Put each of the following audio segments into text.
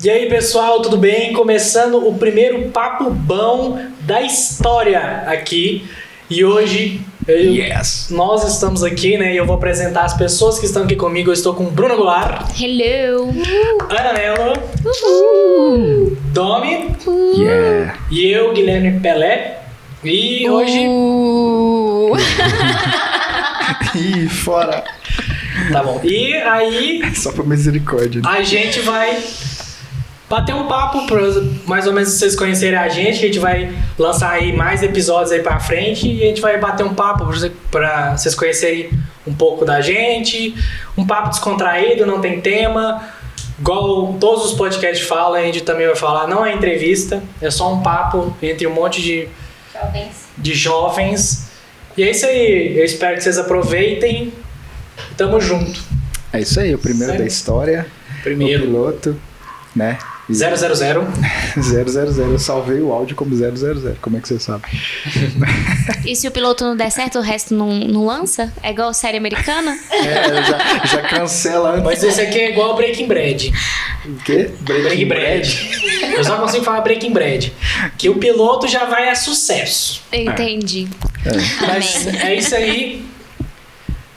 E aí, pessoal, tudo bem? Começando o primeiro Papo Bom da história aqui. E hoje nós estamos aqui, né? E eu vou apresentar as pessoas que estão aqui comigo. Eu estou com Bruna Goulart. Hello! Ana Mello. Domi. E eu, Guilherme Pelé. E hoje... Ih, fora! Tá bom. E aí... Só por misericórdia. A gente vai bater um papo pra mais ou menos vocês conhecerem a gente. A gente vai lançar aí mais episódios aí pra frente. E a gente vai bater um papo pra vocês conhecerem um pouco da gente. Um papo descontraído, não tem tema. Igual todos os podcasts falam, a gente também vai falar. Não é entrevista, é só um papo entre um monte de jovens. E é isso aí. Eu espero que vocês aproveitem. Tamo junto. É isso aí, o primeiro Sério? Da história. Primeiro. O piloto, né? 000. 000. Eu salvei o áudio como 000. Como é que você sabe? E se o piloto não der certo, o resto não lança? É igual série americana? Já cancela antes. Mas esse aqui é igual Breaking Bad. O quê? Breaking Bad. Eu só consigo falar Breaking Bad. Que o piloto já vai a sucesso. Entendi. Mas é isso aí.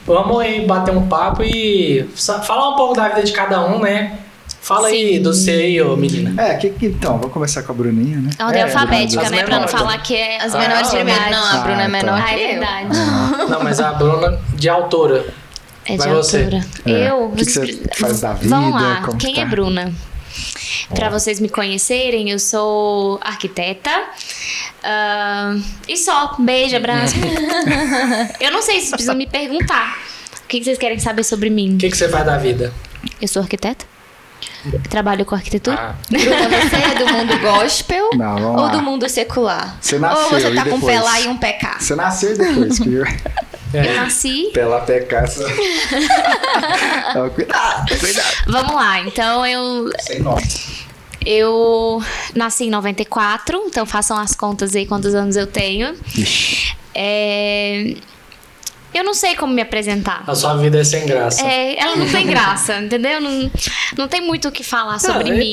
Vamos aí bater um papo e falar um pouco da vida de cada um, né? Fala aí do seu aí, ô menina. Então, vou começar com a Bruninha, né? Ordem alfabética, as né? Pra não menores. falar que é As menores primeiro. Não, a Bruna é menor Ah, que é eu. verdade. Não, mas a Bruna de autora. É de Vai você. altura. O que você faz da vida? Vamos lá. Como Quem tá? é Bruna? Pra vocês me conhecerem, eu sou arquiteta. E só. Beijo, abraço. Eu não sei se vocês precisam me perguntar. O que vocês querem saber sobre mim? O que você faz da vida? Eu sou arquiteta. Trabalho com arquitetura. Ah, Bruna, você é do mundo gospel Não, vamos ou lá. do mundo secular? Você nasceu, ou você tá e com um depois? pé lá e um pé cá? Você nasceu depois, que eu... Eu nasci. Pela pecar. Cuidado. Vamos lá, então Sem nome. eu nasci em 94, então façam as contas aí quantos anos eu tenho. Eu não sei como me apresentar. a sua vida é sem graça. Ela não tem graça, entendeu? Não tem muito o que falar sobre mim.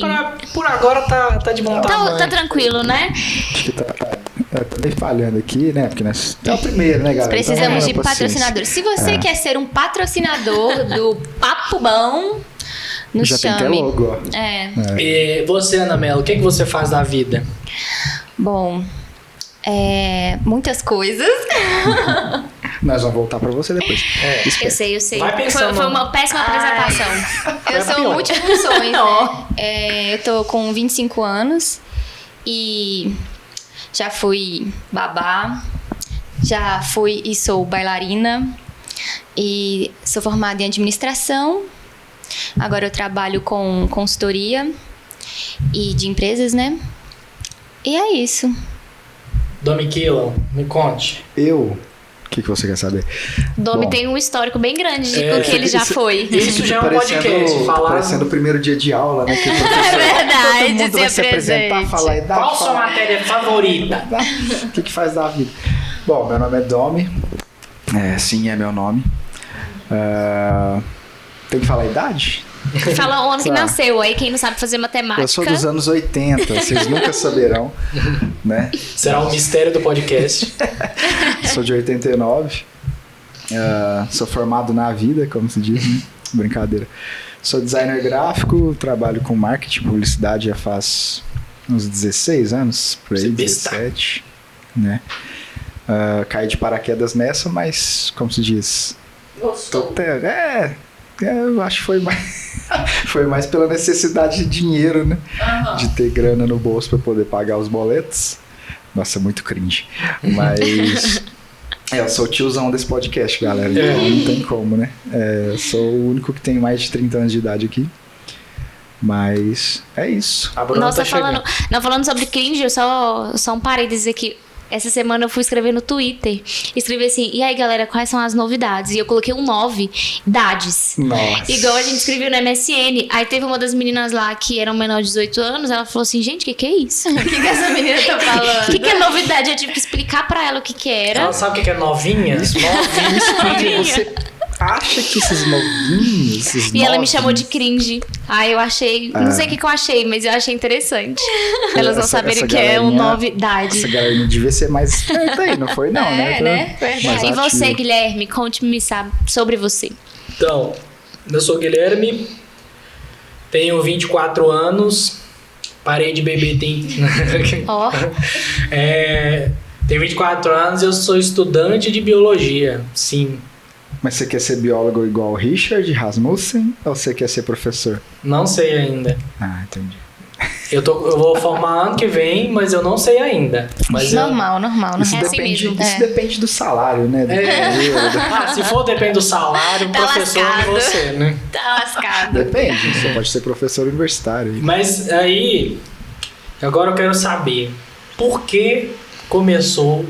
Por agora tá de bom tamanho. Tá tranquilo, né? Acho que tá meio falhando aqui, né? Porque nós... É o primeiro, né, galera? Precisamos de Então, paciência. patrocinadores. Se você quer ser um patrocinador do Papo Bom, nos Já tem até chame. logo, ó. E você, Ana Mello, o que você faz da vida? Bom, muitas coisas. Nós vamos voltar pra você depois. Eu sei. Vai pensando. Foi uma péssima apresentação. Eu sou multifunções, né? Eu tô com 25 anos e já fui babá, já fui e sou bailarina e sou formada em administração. Agora eu trabalho com consultoria e de empresas, né? E é isso. Domiquila, me conte. O que você quer saber? Domi Bom, tem um histórico bem grande do que ele já foi. Isso já é um podcast. Parecendo o primeiro dia de aula, né? Que o professor, verdade, todo mundo vai se apresentar, presente. falar a idade. Qual sua matéria favorita? O que faz da vida? Bom, meu nome é Domi. Sim, é meu nome. Tem que falar a idade? Fala o ano que Tá. nasceu, aí quem não sabe fazer matemática. Eu sou dos anos 80, vocês nunca saberão, né? Será um mistério do podcast. Sou de 89. Sou formado na vida, como se diz, né? Brincadeira. Sou designer gráfico, trabalho com marketing, publicidade já faz uns 16 anos, por aí, Você besta. 17, né? Caí de paraquedas nessa, mas, como se diz... Gostou? Eu acho que foi mais pela necessidade de dinheiro, né? De ter grana no bolso para poder pagar os boletos. Nossa, muito cringe. Mas eu sou o tiozão desse podcast, galera. Então não tem como, né? Eu sou o único que tem mais de 30 anos de idade aqui. Mas é isso. A Bruna Nossa, tá chegando. falando sobre cringe, eu só um parênteses aqui. Essa semana eu fui escrever no Twitter. Escrevi assim, e aí galera, quais são as novidades? E eu coloquei um 9, idades. Nossa. Igual a gente escreveu no MSN. Aí teve uma das meninas lá que eram menor de 18 anos. Ela falou assim, gente, o que é isso? O que essa menina tá falando? O que é novidade? Eu tive que explicar pra ela o que era. Ela sabe o que é novinha? Isso, porque você acha que esses novinhos, esses E ela me novos- chamou de cringe. Aí eu achei. Não sei o que eu achei, mas eu achei interessante. Elas não saberem que é uma novidade. Essa galera devia ser mais esperta aí, não foi não, né? né? Mais E você, ativa. Guilherme, conte-me sobre você. Então, eu sou o Guilherme, tenho 24 anos, parei de beber tem... Ó. Tenho 24 anos e eu sou estudante de biologia, sim. Mas você quer ser biólogo igual o Richard Rasmussen ou você quer ser professor? Não sei ainda. Ah, entendi. Eu vou formar ano que vem, mas eu não sei ainda. Mas Normal. Isso, É assim depende, mesmo. isso depende do salário, né? Se for depende do salário, o Tá professor é lascado. você, né? Tá lascado. Depende, você pode ser professor universitário. Mas aí, agora eu quero saber por que começou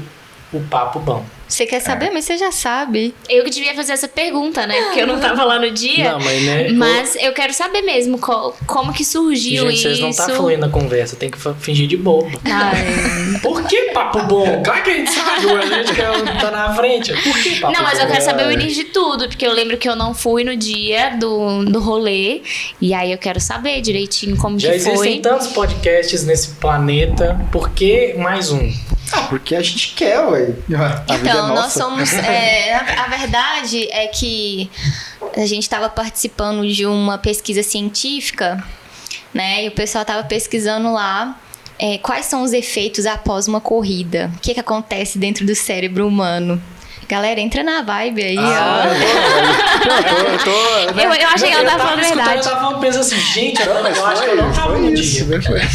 o Papo Bom. Você quer saber? Mas você já sabe. Eu que devia fazer essa pergunta, né? Porque eu não tava lá no dia. Não, mas né? Mas eu quero saber mesmo como que surgiu Gente, isso. vocês não tá fluindo a conversa, tem que fingir de bobo. Ai. Por que Papo Bom? Claro que a gente sabe, a gente que tá na frente. Por que Papo Não, mas Bom? eu quero saber o início de tudo, porque eu lembro que eu não fui no dia do rolê. E aí eu quero saber direitinho como Já que existem foi. tantos podcasts nesse planeta, por que mais um? Porque a gente quer, ué. A vida é Então, nós nossa. somos. A verdade é que a gente estava participando de uma pesquisa científica, né? E o pessoal estava pesquisando lá quais são os efeitos após uma corrida. O que acontece dentro do cérebro humano. Galera, entra na vibe aí, ó. Eu achei que ela tava falando a verdade. Eu tava pensando assim, gente, eu Mas acho que eu não tava foi no isso, dia. né?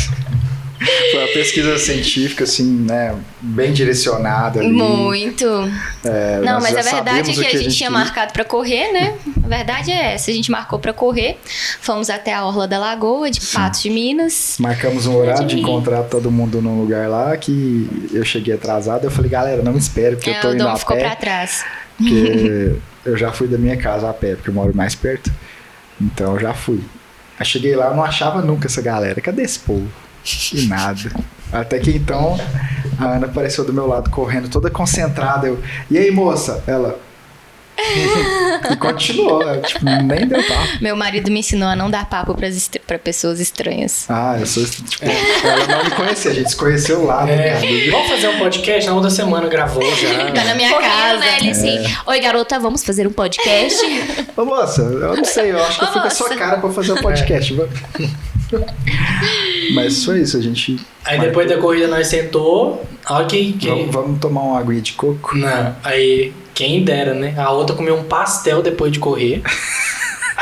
Foi uma pesquisa científica, assim, né? Bem direcionada ali. Muito. Não, nós mas já a verdade é sabemos que o a gente tinha queria. marcado pra correr, né? A verdade é essa. A gente marcou pra correr. Fomos até a Orla da Lagoa, de Patos de Minas. Marcamos um horário de encontrar todo mundo num lugar lá que eu cheguei atrasado. Eu falei, galera, não me espere, porque eu tô O indo Dom a ficou pra pé. trás. Porque eu já fui da minha casa a pé, porque eu moro mais perto. Então eu já fui. Aí cheguei lá, eu não achava nunca essa galera. Cadê esse povo? E nada. Até que então a Ana apareceu do meu lado correndo toda concentrada. E aí, moça? Ela. E continuou, tipo, nem deu papo. Meu marido me ensinou a não dar papo pra pessoas estranhas. Ah, eu sou. Tipo, ela não me conhecia, a gente se conheceu lá, né? Vamos fazer um podcast? Na outra semana gravou já. Tá na minha Correndo, casa. né? Ele assim, oi garota, vamos fazer um podcast? Ô, moça, eu não sei, eu acho que eu fui com a sua cara pra fazer um podcast. Mas foi isso, a gente. Aí depois da corrida nós sentou. Olha que... Vamos tomar uma aguinha de coco? Não, aí quem dera, né? A outra comeu um pastel depois de correr.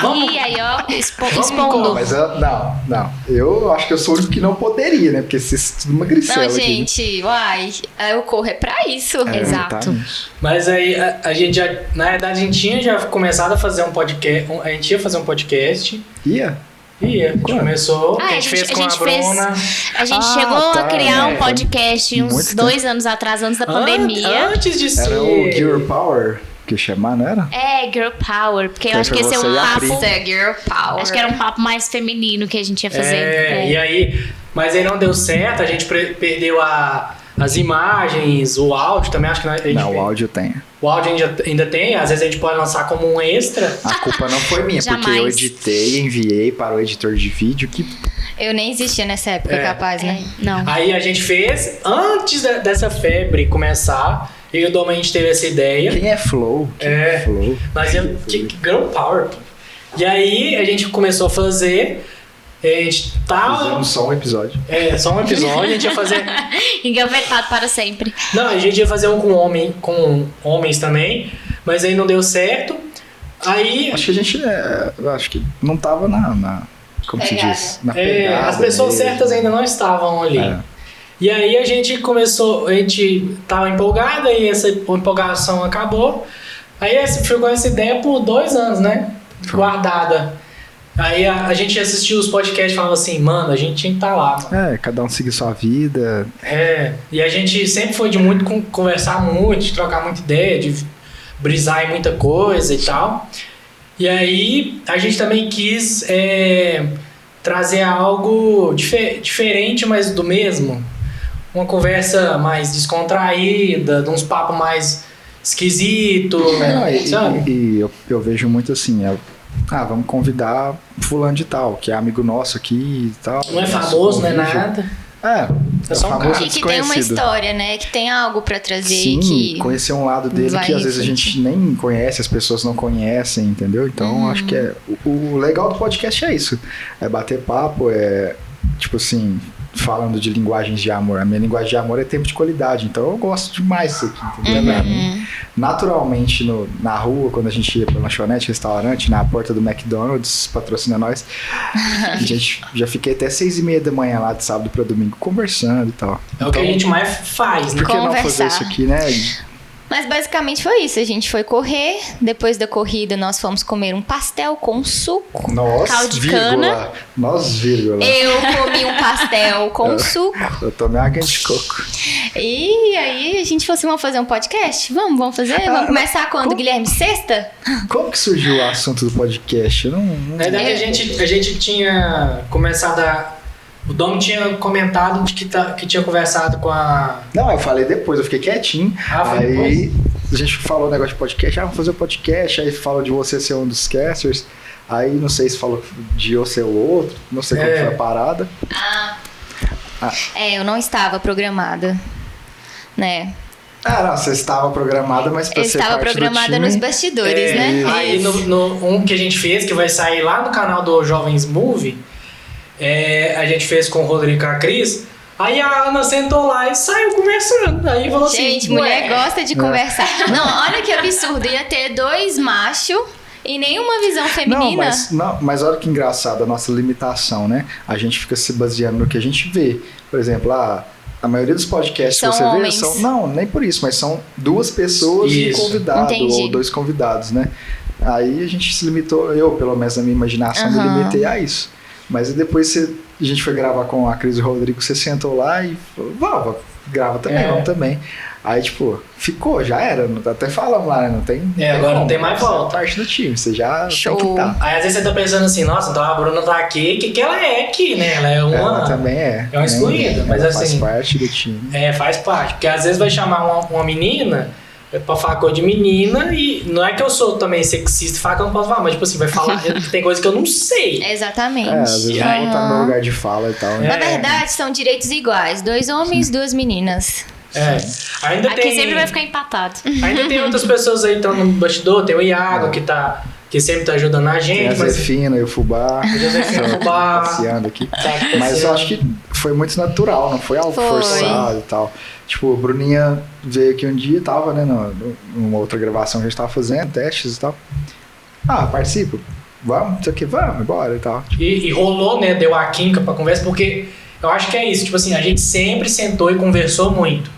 E aí, ó, expondo. Mas não. Eu acho que eu sou o único que não poderia, né? Porque vocês tudo uma gricela Não, aqui. gente, eu corro é pra isso. Exato. Exatamente. Mas aí a gente já... Na verdade, a gente tinha já começado a fazer um podcast. A gente ia fazer um podcast. Ia? A gente começou. Ah, a gente fez com a Bruna. A gente Ah, chegou tá, a criar um é. podcast uns Muito 2 anos atrás, antes da pandemia. Antes de ser... Era o Gear Power que chamar, não era? É, Girl Power, porque eu Foi acho que ia ser você um e a papo. Pri. Isso é girl power. Acho que era um papo mais feminino que a gente ia fazer. E aí... Mas aí não deu certo. A gente perdeu as imagens, o áudio também. Acho que Não, o áudio tem. O áudio ainda tem. Às vezes a gente pode lançar como um extra. A culpa não foi minha, porque eu Jamais. editei, enviei para o editor de vídeo que... Eu nem existia nessa época, capaz, né? Não. Aí a gente fez, antes dessa febre começar, eu e o Dom, a gente teve essa ideia. Quem é Flow? Flow? Mas que Girl Power. Pô. E aí a gente começou a fazer. A gente tava. Fizemos só um episódio. Só um episódio. A gente ia fazer. Engavetado para sempre. Não, a gente ia fazer um com homens também. Mas aí não deu certo. Aí. Acho que a gente... acho que não tava na como se diz? Na pegada as pessoas mesmo. certas ainda não estavam ali. E aí a gente começou, a gente tava empolgada e essa empolgação acabou. Aí ficou essa ideia por 2 anos, né? Guardada. Aí a gente assistiu os podcasts e falava assim, mano, a gente tinha que estar lá, mano. Cada um seguir sua vida. E a gente sempre foi de muito conversar muito, de trocar muita ideia, de brisar em muita coisa e tal. E aí a gente também quis trazer algo diferente, mas do mesmo. Uma conversa mais descontraída, uns papos mais esquisito, sabe? E eu vejo muito assim, vamos convidar fulano de tal, que é amigo nosso aqui e tal. Não é famoso, não é nada. É só um famoso cara. E que tem uma história, né? Que tem algo pra trazer. Sim, que conhecer um lado dele que às vezes a gente nem conhece, as pessoas não conhecem, entendeu? Então acho que o legal do podcast é isso. É bater papo, tipo assim, falando de linguagens de amor. A minha linguagem de amor é tempo de qualidade, então eu gosto demais disso aqui, entendeu? Pra mim, naturalmente, na rua, quando a gente ia pra lanchonete, restaurante, na porta do McDonald's, patrocina nós, a gente já fiquei até 6:30 da manhã lá de sábado pra domingo conversando e tal. É o que a gente mais faz, né? Por que não fazer isso aqui, né? Mas basicamente foi isso. A gente foi correr. Depois da corrida, nós fomos comer um pastel com suco. Caldo de cana. Vírgula. Eu comi um pastel com suco. Eu tomei água de coco. E aí a gente falou assim, vamos fazer um podcast? Vamos fazer? Vamos começar quando, Guilherme? Sexta? Como que surgiu o assunto do podcast? Eu não... Na verdade, a gente tinha começado O Dom tinha comentado de que tinha conversado com a... Não, eu falei depois, eu fiquei quietinho. Aí a gente falou o negócio de podcast, vamos fazer um podcast, aí falou de você ser um dos casters, aí não sei se falou de eu ser o outro, não sei como foi a parada. Eu não estava programada, né? Não, você estava programada, mas pra ser estava parte programada do time, nos bastidores, né? Aí um que a gente fez, que vai sair lá no canal do Jovens Movie, a gente fez com o Rodrigo e a Cris. Aí a Ana sentou lá e saiu conversando. Aí falou assim: gente, mulher gosta de conversar. Não, olha que absurdo. Ia ter 2 machos e nenhuma visão feminina. Mas olha que engraçado a nossa limitação, né? A gente fica se baseando no que a gente vê. Por exemplo, a maioria dos podcasts são que você homens. vê são... Não, nem por isso, mas são 2 pessoas e um convidado. Entendi. Ou 2 convidados, né? Aí a gente se limitou, eu pelo menos na minha imaginação, me limitei a isso. Mas aí depois a gente foi gravar com a Cris e o Rodrigo, você sentou lá e falou, vamos, grava também, vamos também. Aí, tipo, ficou, já era, até falamos lá, né? Não tem. Agora não tem mais volta. Parte do time, você já Show. tem que estar. Aí às vezes você tá pensando assim, nossa, então a Bruna tá aqui, o que ela é aqui, né? Ela é uma. Ela também é. É uma excluída, mas ela assim. Faz parte do time. Faz parte. Porque às vezes vai chamar uma menina pra falar coisa de menina e não é que eu sou também sexista e falar que eu não posso falar, mas tipo assim, vai falar, tem coisa que eu não sei. Exatamente. Às vezes vai botar no meu lugar de fala e tal. Né? Na verdade, são direitos iguais. 2 homens, 2 meninas. Ainda Aqui tem, sempre vai ficar empatado. Ainda tem outras pessoas aí que estão no bastidor, tem o Iago que sempre tá ajudando a gente. Tem a Zefina e o Fubá. Passeando aqui. Mas eu acho que foi muito natural, não foi algo forçado e tal. Tipo, a Bruninha veio aqui um dia, tava, né, numa outra gravação que a gente tava fazendo, testes e tal. Participa. Vamos, isso aqui, vamos, bora e tal. E rolou, né, deu a química pra conversa, porque eu acho que é isso, tipo assim, a gente sempre sentou e conversou muito.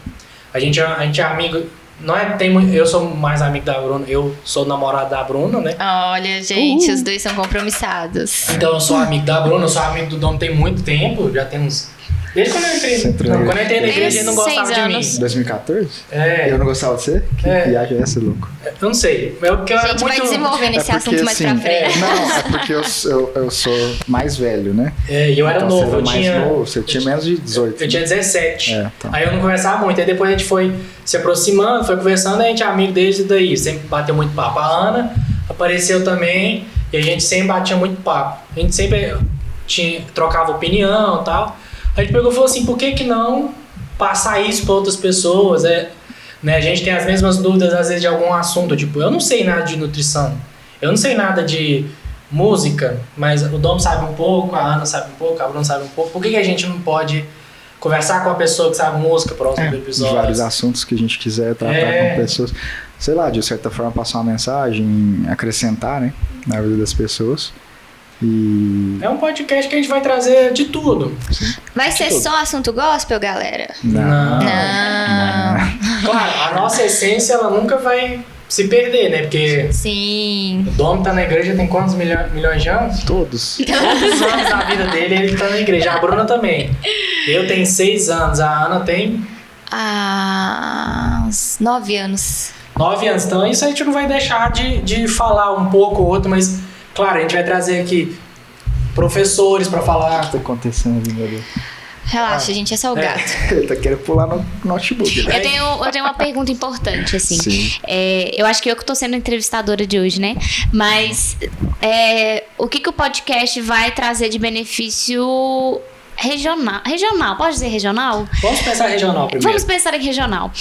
A gente é amigo, não é, eu sou mais amigo da Bruna, eu sou namorado da Bruna, né? Olha, gente, os 2 são compromissados. Então eu sou amigo da Bruna, eu sou amigo do Dom tem muito tempo, já temos... Desde quando eu entrei. Quando eu entrei na igreja, ele não gostava de mim. 2014? Eu não gostava de você? Que viagem é essa, louco? Eu não sei. A gente vai desenvolvendo esse assunto mais pra frente. Não, é porque eu sou mais velho, né? E eu era então, novo. Você tinha menos de 18. Eu tinha 17. Então. Aí eu não conversava muito. Aí depois a gente foi se aproximando, foi conversando, a gente é amigo desde daí. Sempre bateu muito papo. A Ana apareceu também e a gente sempre batia muito papo. A gente sempre trocava opinião e tal. A gente pegou e falou assim, por que não passar isso para outras pessoas? Né? A gente tem as mesmas dúvidas, às vezes, de algum assunto. Tipo, eu não sei nada de nutrição. Eu não sei nada de música, mas o Dom sabe um pouco, a Ana sabe um pouco, a Bruna sabe um pouco. Por que a gente não pode conversar com uma pessoa que sabe música para próximo episódio? Vários assuntos que a gente quiser tratar com pessoas. Sei lá, de certa forma, passar uma mensagem, acrescentar, né, na vida das pessoas. É um podcast que a gente vai trazer de tudo. Vai ser só assunto gospel, galera? Não. Claro, a nossa essência ela nunca vai se perder, né? Porque sim. O Dom tá na igreja tem quantos milhões de anos? Todos os anos da vida dele ele tá na igreja. A Bruna também. Eu tenho 6 anos, a Ana tem... uns 9 anos. 9 anos. Então isso a gente não vai deixar de falar um pouco ou outro, mas... Claro, a gente vai trazer aqui professores para falar. O que está acontecendo, meu Deus? Relaxa, a gente é salgado. Ele tá querendo pular no notebook. Né? Eu tenho uma pergunta importante, assim. Eu acho que eu que tô sendo a entrevistadora de hoje, né? Mas o que o podcast vai trazer de benefício regional? Pode dizer regional? Vamos pensar regional primeiro. Vamos pensar em regional.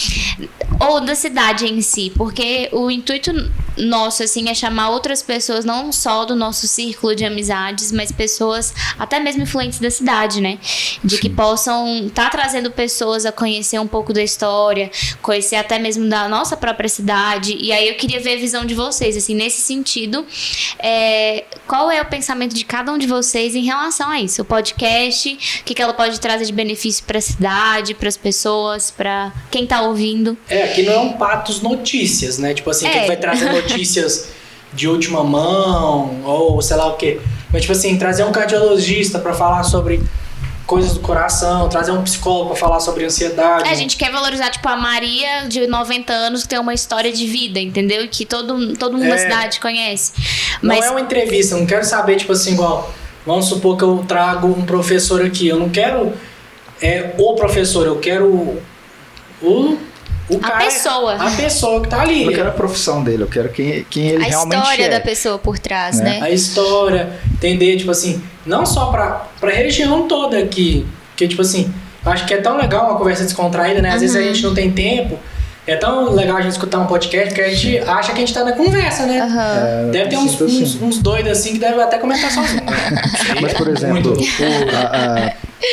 Ou da cidade em si, porque o intuito nosso, assim, é chamar outras pessoas, não só do nosso círculo de amizades, mas pessoas até mesmo influentes da cidade, né? De que possam estar trazendo pessoas a conhecer um pouco da história, conhecer até mesmo da nossa própria cidade. E aí eu queria ver a visão de vocês, assim, nesse sentido, qual é o pensamento de cada um de vocês em relação a isso? O podcast, o que ela pode trazer de benefício para a cidade, para as pessoas, para quem tá ouvindo? Aqui não é um Patos Notícias, né? Tipo assim, que vai trazer notícias de última mão, ou sei lá o quê. Mas, tipo assim, trazer um cardiologista pra falar sobre coisas do coração, trazer um psicólogo pra falar sobre ansiedade. A gente quer valorizar, tipo, a Maria de 90 anos que tem uma história de vida, entendeu? Que todo mundo na cidade conhece. Mas não é uma entrevista, eu não quero saber, tipo assim, igual... Vamos supor que eu trago um professor aqui. Eu não quero o professor, eu quero o cara, a pessoa que tá ali. Eu não quero a profissão dele, eu quero quem ele realmente é. A história da pessoa por trás, né? A história, entender, tipo assim, não só pra região toda aqui. Porque, tipo assim, eu acho que é tão legal uma conversa descontraída, né? Às vezes a gente não tem tempo. É tão legal a gente escutar um podcast que a gente acha que a gente tá na conversa, né? Deve ter uns doidos assim que devem até comentar sozinho. Mas, por exemplo,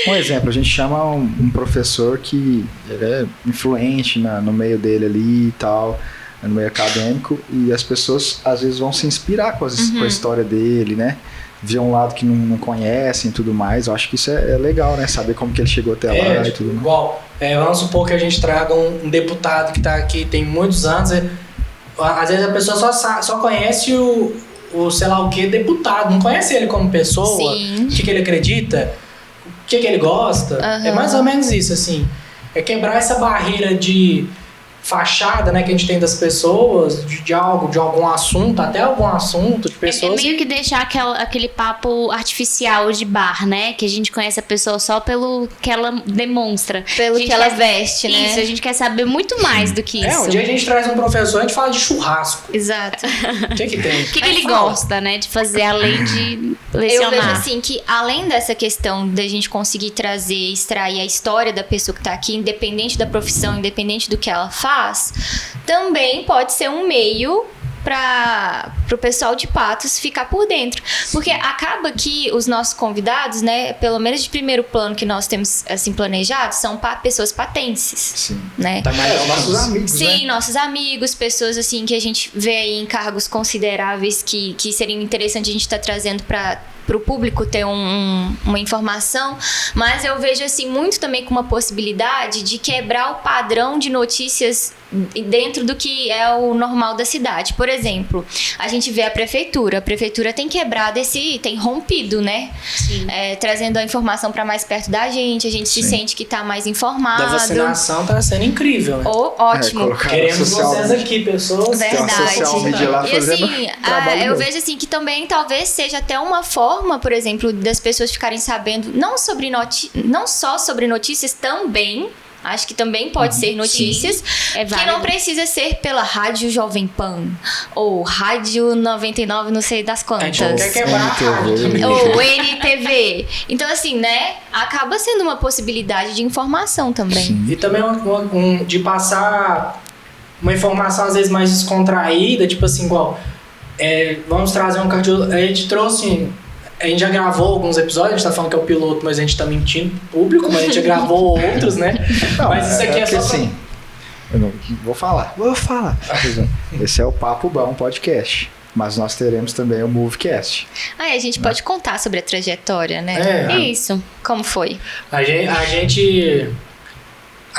um exemplo, a gente chama um professor que ele é influente no meio dele ali e tal, no meio acadêmico, e as pessoas às vezes vão se inspirar com a história dele, né? Ver um lado que não conhecem e tudo mais. Eu acho que isso é legal, né? Saber como que ele chegou até lá e tudo mais. Igual, vamos supor que a gente traga um deputado que tá aqui tem muitos anos. Às vezes a pessoa só conhece o sei lá o que deputado, não conhece ele como pessoa, o que ele acredita, o que ele gosta. É mais ou menos isso, assim. É quebrar essa barreira de fachada, né, que a gente tem das pessoas, de algum assunto, até algum assunto de pessoas. É meio que deixar aquele papo artificial de bar, né? Que a gente conhece a pessoa só pelo que ela demonstra. Pelo que ela veste, né? Isso, a gente quer saber muito mais do que isso. Um dia a gente traz um professor e a gente fala de churrasco. Exato. O que tem? O que ele gosta, né, de fazer além de lecionar? Eu vejo assim que além dessa questão da gente conseguir trazer, extrair a história da pessoa que tá aqui, independente da profissão, independente do que ela faz, também pode ser um meio para o pessoal de Patos ficar por dentro. Porque acaba que os nossos convidados, né, pelo menos de primeiro plano que nós temos assim planejados, são pessoas patenses. Sim. Né? Tá mais nossos amigos, Sim, né? nossos amigos, pessoas assim que a gente vê aí em cargos consideráveis que seriam interessantes a gente estar trazendo para o público ter uma informação, mas eu vejo assim muito também com uma possibilidade de quebrar o padrão de notícias dentro do que é o normal da cidade. Por exemplo, a gente vê a prefeitura tem quebrado tem rompido, né? Trazendo a informação para mais perto da gente, a gente se sente que tá mais informado. Da vacinação tá sendo incrível, né? Ótimo. Queremos vocês aqui, pessoas. Verdade. E assim, eu vejo assim que também talvez seja até uma forma, por exemplo, das pessoas ficarem sabendo não só sobre notícias também. Acho que também pode ser notícias, que não precisa ser pela Rádio Jovem Pan ou Rádio 99 não sei das quantas. A gente não quer quebrar a rádio. Ou NTV. Então assim, né, acaba sendo uma possibilidade de informação também. Sim. E também de passar uma informação às vezes mais descontraída, tipo assim, igual vamos trazer um cardiologista. A gente trouxe... A gente já gravou alguns episódios, a gente tá falando que é o piloto, mas a gente tá mentindo pro público, mas a gente já gravou outros, né? Não, mas isso aqui é só assim, eu não vou falar. Esse é o Papo Bom Podcast. Mas nós teremos também o Movecast. A gente pode contar sobre a trajetória, né? Isso. Como foi? A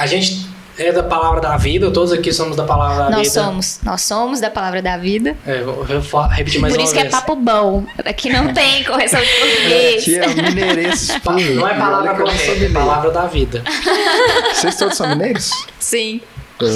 gente é da Palavra da Vida, todos aqui somos da Palavra da Vida. Nós somos da Palavra da Vida. Vou repetir mais uma vez. Por isso que é papo bom. Aqui não tem correção de português. Aqui é mineirense puro. Não é palavra correta, é Palavra da Vida. Vocês todos são mineiros? Sim.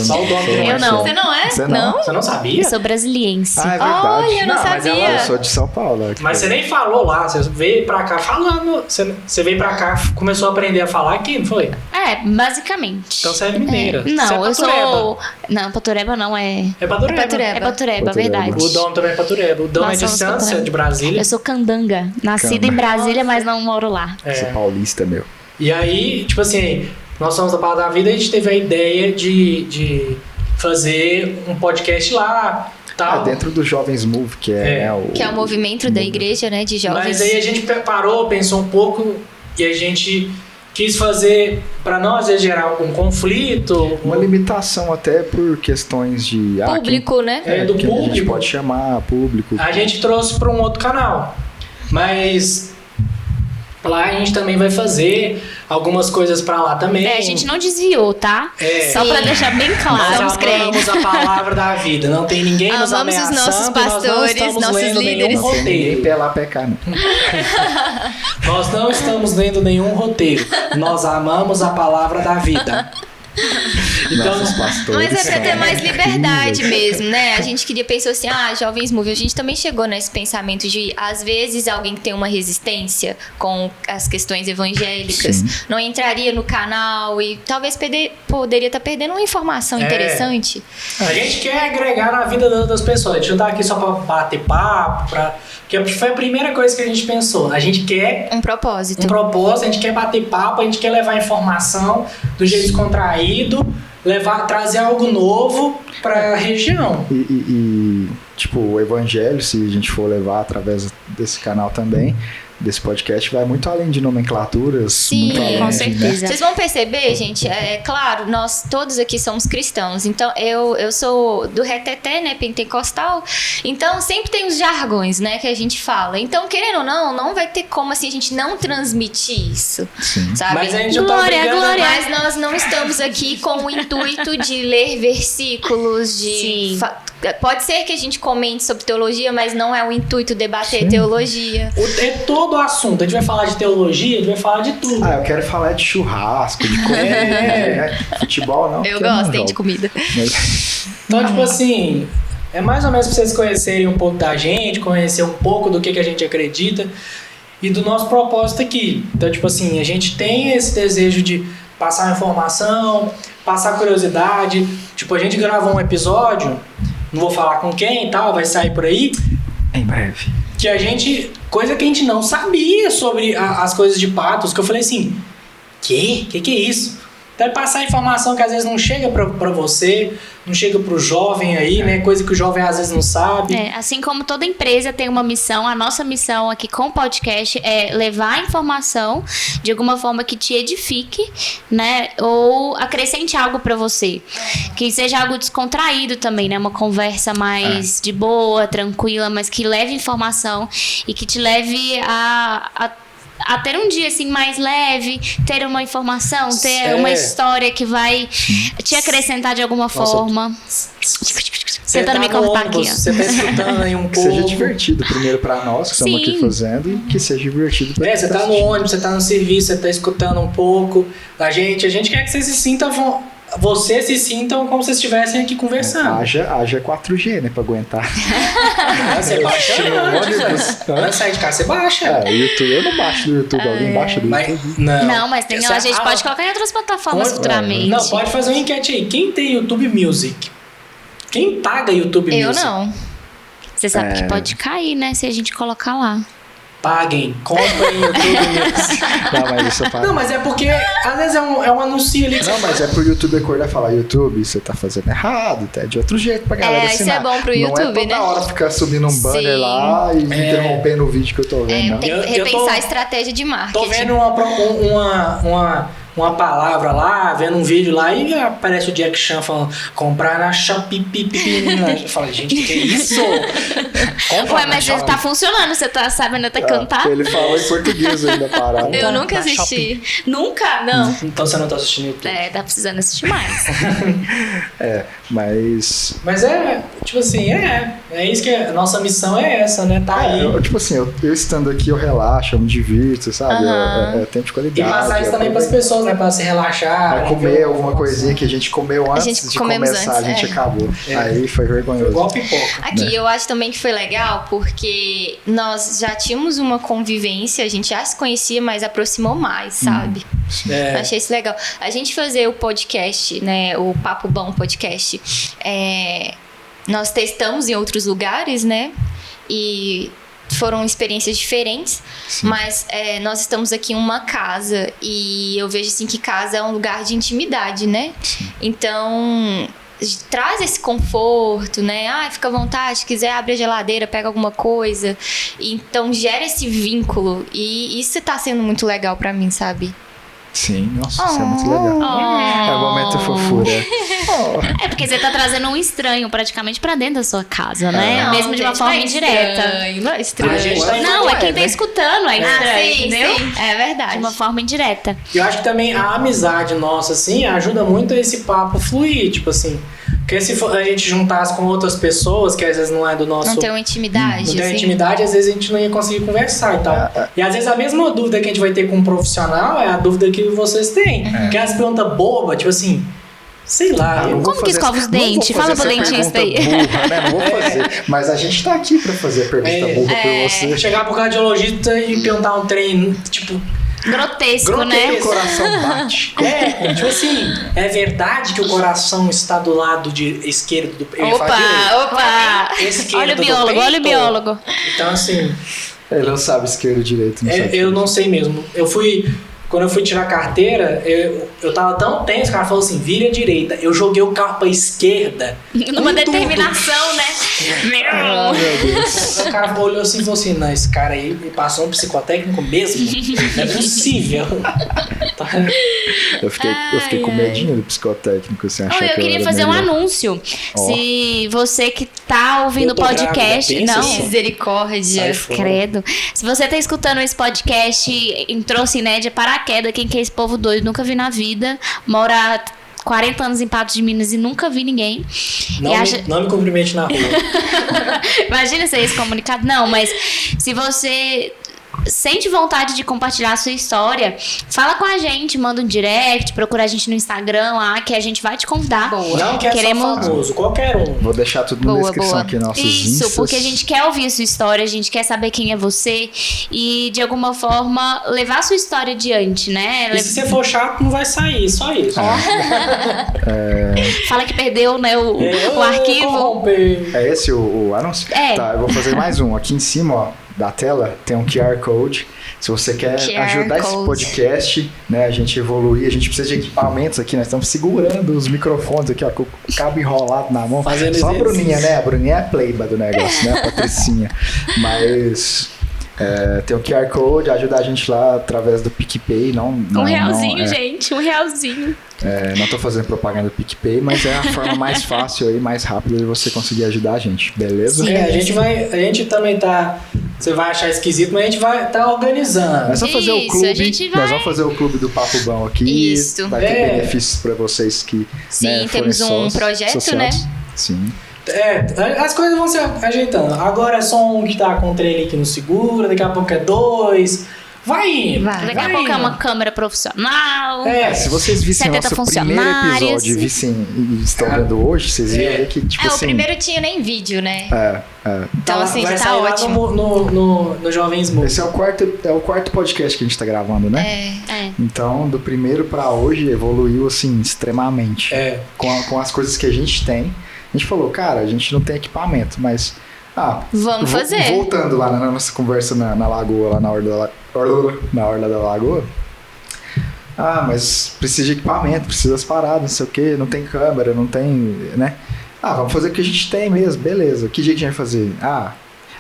Só o Dom que não é. Eu não. Você não é? Você não? Você não sabia? Eu sou brasiliense. Ah, é verdade. Olha, eu não Não, mas sabia. Eu sou de São Paulo. Mas você nem falou lá, você veio pra cá falando. Você veio pra cá, começou a aprender a falar aqui, não foi? É, basicamente. Então você é mineira. Não, Você é eu patureba. sou... Não, Patureba não é... É Patureba. É Patureba, verdade. O Dom também é Patureba. O Dom Nós é de somos Santos, Patureba. é de Brasília. Eu sou candanga. Nascida em Brasília, mas não moro lá. É. Sou paulista, meu. E aí, tipo assim, nós somos da Palavra da Vida e a gente teve a ideia de fazer um podcast lá. Tal. Dentro do Jovens Move, que é, né, Que é o movimento da igreja, né, de jovens. Mas aí a gente parou, pensou um pouco e a gente quis fazer, para não às vezes gerar algum conflito. Uma limitação até por questões de... Público, né? Do quem a gente público. pode chamar público. A gente trouxe para um outro canal. Mas lá a gente também vai fazer algumas coisas para lá também. É, a gente não desviou, tá? É. Só pra deixar bem Nós claro. Somos amamos a palavra da vida. Não tem ninguém nos Amamos os ameaçando. nossos e nós não pastores, estamos nossos lendo líderes. nenhum Não tem ninguém roteiro. pé lá, pé cá, não. Nós não estamos lendo nenhum roteiro. Nós amamos a palavra da vida. Então, Nossos pastores Mas é pra ter são mais liberdade incríveis. mesmo, né? A gente queria pensar assim, Jovens Move. A gente também chegou nesse pensamento de, às vezes, alguém que tem uma resistência com as questões evangélicas Sim. não entraria no canal e talvez poderia estar perdendo uma informação interessante. a gente quer agregar na vida das pessoas. A gente não tá aqui só pra bater papo, porque foi a primeira coisa que a gente pensou. A gente quer Um propósito. um propósito, a gente quer bater papo, a gente quer levar informação do jeito descontraído, trazer algo novo pra região. E, tipo, o evangelho, se a gente for levar através desse canal também, desse podcast, vai muito além de nomenclaturas. Sim, muito além, com né? certeza. Vocês vão perceber, gente, claro, nós todos aqui somos cristãos, então eu sou do reteté, né, pentecostal, então sempre tem os jargões, né, que a gente fala. Então, querendo ou não vai ter como assim a gente não transmitir isso, Sim. sabe? Mas a gente não tá Glória, brigando. glória. Mas nós não estamos aqui com o intuito de ler versículos, Sim. Pode ser que a gente comente sobre teologia, mas não é o intuito debater Sim. teologia. É todo o assunto. A gente vai falar de teologia, a gente vai falar de tudo. Eu quero falar de churrasco, de comida, né? Futebol não. Eu porque não gosto, hein, jogo. de comida. Mas, Então, tipo assim, é mais ou menos pra vocês conhecerem um pouco da gente, conhecer um pouco do que a gente acredita e do nosso propósito aqui. Então, tipo assim, a gente tem esse desejo de passar informação, passar curiosidade. Tipo, a gente gravou um episódio, não vou falar com quem e tal, vai sair por aí, em breve. que a gente... Coisa que a gente não sabia sobre as coisas de Patos, que eu falei assim, que é isso? Então é passar informação que às vezes não chega pra você, não chega pro jovem aí, né? Coisa que o jovem às vezes não sabe. É, assim como toda empresa tem uma missão, a nossa missão aqui com o podcast é levar a informação de alguma forma que te edifique, né? Ou acrescente algo pra você. Que seja algo descontraído também, né? Uma conversa mais de boa, tranquila, mas que leve informação e que te leve a ter um dia assim mais leve, ter uma informação, ter uma história que vai te acrescentar de alguma forma. Você Tentando tá me no cortar aqui, ônibus, ó. você tá escutando aí um Que pouco. seja divertido, primeiro pra nós que estamos aqui Sim. fazendo, e que seja divertido pra quem Você tá no assistindo. ônibus, você tá no serviço, você tá escutando um pouco da gente. A gente quer que vocês se sintam... Vocês se sintam como se estivessem aqui conversando. Haja 4G, né, pra aguentar. Você baixa antes, né? Antes de sair de casa, você baixa. YouTube, eu não baixo do YouTube, alguém baixa do Mas, YouTube. Não, mas tem, Essa- a gente pode colocar em outras plataformas Onde- futuramente. Não, pode fazer uma enquete aí. Quem tem YouTube Music? Quem paga YouTube Eu Music? não. Você sabe que pode cair, né? Se a gente colocar lá. Paguem, comprem YouTube Music. Não, mas isso Não, mas é porque às vezes é um anúncio ali que Não, você mas é pro YouTube acordar e falar, YouTube, você tá fazendo errado, tá? É de outro jeito pra galera Isso assinar. é bom pro Não YouTube, é toda né? hora ficar subindo um banner Sim. lá e interrompendo o vídeo que eu tô vendo, não. Tem que Eu tô- repensar a estratégia de marketing. tô vendo uma palavra lá, vendo um vídeo lá e aparece o Jack Chan falando comprar na Shopee. Eu falo, gente, que é isso? Compra Ué, na mas ele Shopee. tá funcionando, você tá sabendo até cantar? Ele falou em português ainda parado. Eu nunca na assisti. Nunca? Não. Então você não tá assistindo YouTube. É, tá precisando assistir mais. Mas Mas tipo assim, é isso que a nossa missão é essa, né? Tá aí. Tipo assim, eu estando aqui, eu relaxo, eu me divirto, sabe? É tempo de E qualidade. passar isso também pras pessoas, né? Pra se relaxar. Vai comer alguma coisinha que a gente comeu antes de começar, a gente acabou. Aí foi vergonhoso. Igual pipoca. Aqui, eu acho também que foi legal porque nós já tínhamos uma convivência, a gente já se conhecia, mas aproximou mais, sabe? Achei isso legal. A gente fazer o podcast, né? O Papo Bom Podcast, nós testamos em outros lugares, né? E foram experiências diferentes, mas nós estamos aqui em uma casa e eu vejo assim que casa é um lugar de intimidade, né? Sim. Então traz esse conforto, né? Fica à vontade, se quiser abre a geladeira, pega alguma coisa. Então gera esse vínculo e isso tá sendo muito legal pra mim, sabe? Sim, nossa, isso é muito legal. É o momento fofura. É porque você tá trazendo um estranho praticamente pra dentro da sua casa, né? Mesmo de uma forma indireta. Não é estranho. A gente tá Não, é quem tá escutando é estranho, sim, entendeu? sim. É verdade. De uma forma indireta. Eu acho que também a amizade nossa, assim, ajuda muito esse papo fluir, tipo assim. Porque se a gente juntasse com outras pessoas, que às vezes não é do nosso... Não tem uma intimidade. Não tem assim. intimidade, às vezes a gente não ia conseguir conversar e tal. E às vezes a mesma dúvida que a gente vai ter com um profissional é a dúvida que vocês têm. Que é as perguntas bobas, tipo assim... Sei lá. Como que escova os dentes? Fala pro dentista aí. Burra, né? Não vou fazer. Mas a gente tá aqui pra fazer a pergunta burra pra você. Chegar pro cardiologista e perguntar um trem, tipo... Grotesco, né? O coração bate. Tipo assim, é verdade que o coração está do lado esquerdo do peito? Opa! Esquerdo Olha o do biólogo, peito? olha o biólogo. Então, assim... Ele não sabe esquerdo e direito. Não sabe eu não sei mesmo. Quando eu fui tirar a carteira, eu tava tão tenso, o cara falou assim, vira à direita. Eu joguei o carro pra esquerda. Numa determinação, né? Ah, meu Deus. O cara olhou assim e falou assim, não, esse cara aí me passou um psicotécnico mesmo? Não é possível. Eu fiquei com medinho do psicotécnico, assim, achar que eu queria era fazer um melhor. anúncio. Se você que tá ouvindo o podcast... grávida, pensa Não, assim. Misericórdia. Sai fora. credo. Se você tá escutando esse podcast, entrou assim, né, de paraquedas, quem que é esse povo doido? Nunca vi na vida. Mora 40 anos em Patos de Minas e nunca vi ninguém. Não me cumprimente na rua. Imagina ser esse comunicado. Não, mas se você sente vontade de compartilhar a sua história, fala com a gente, manda um direct, procura a gente no Instagram lá, que a gente vai te convidar. Não quer só famoso, qualquer um. Vou deixar tudo na descrição aqui, nossos Isso, instas. porque a gente quer ouvir a sua história, a gente quer saber quem é você e, de alguma forma, levar a sua história adiante, né? E se você for chato, não vai sair, só isso. Fala que perdeu, né, o arquivo. Corromper. É esse o anúncio? É. Tá, eu vou fazer mais um. Aqui em cima, ó, da tela, tem um QR Code. Se você quer ajudar esse podcast, né, a gente evoluir, a gente precisa de equipamentos aqui, nós estamos segurando os microfones aqui, ó, com o cabo enrolado na mão. Fazendo Só a exercício. Bruninha, né? A Bruninha é a pleiba do negócio, né? A Patricinha. Mas... tem o QR Code, ajuda a gente lá através do PicPay. Um realzinho, gente, um realzinho. Não tô fazendo propaganda do PicPay, mas é a forma mais fácil e mais rápida de você conseguir ajudar a gente, beleza? Sim. A gente também tá... Você vai achar esquisito, mas a gente vai estar organizando. Nós vamos fazer o Isso, clube. a gente vai- Nós vamos fazer o clube do Papo Bom aqui. Isso. Vai ter benefícios para vocês que. Sim, né, temos forem um projeto, associados. né? Sim. As coisas vão se ajeitando. Agora é só um que tá com o trailer que não segura, daqui a pouco é 2. Vai indo. Daqui a pouco é uma câmera profissional. Se vocês vissem 70 nosso primeiro funcionários. episódio e estão vendo hoje, vocês iam ver que, tipo O assim. primeiro tinha nem vídeo, né? Então, assim, vai já tá sair lá ótimo. no Jovens Smooth. Esse é o quarto podcast que a gente tá gravando, né? Então, do primeiro pra hoje, evoluiu, assim, extremamente. Com as coisas que a gente tem. A gente falou, cara, a gente não tem equipamento, mas... Vamos fazer. Voltando lá na nossa conversa na lagoa, lá na orla da lagoa. Mas precisa de equipamento, precisa das paradas, não sei o que, não tem câmera, não tem, né? Vamos fazer o que a gente tem mesmo, beleza. Que dia que a gente vai fazer?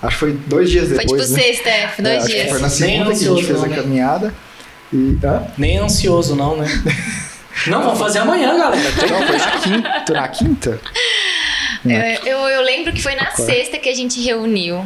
Acho que foi 2 dias Foi depois, tipo né? sexta, foi 2 acho que dias. foi na Nem segunda que a ansioso, gente fez não, a né? caminhada. E, Nem ansioso, não, né? Não, vamos fazer amanhã, galera. não, foi na quinta? Eu lembro que foi na sexta que a gente reuniu.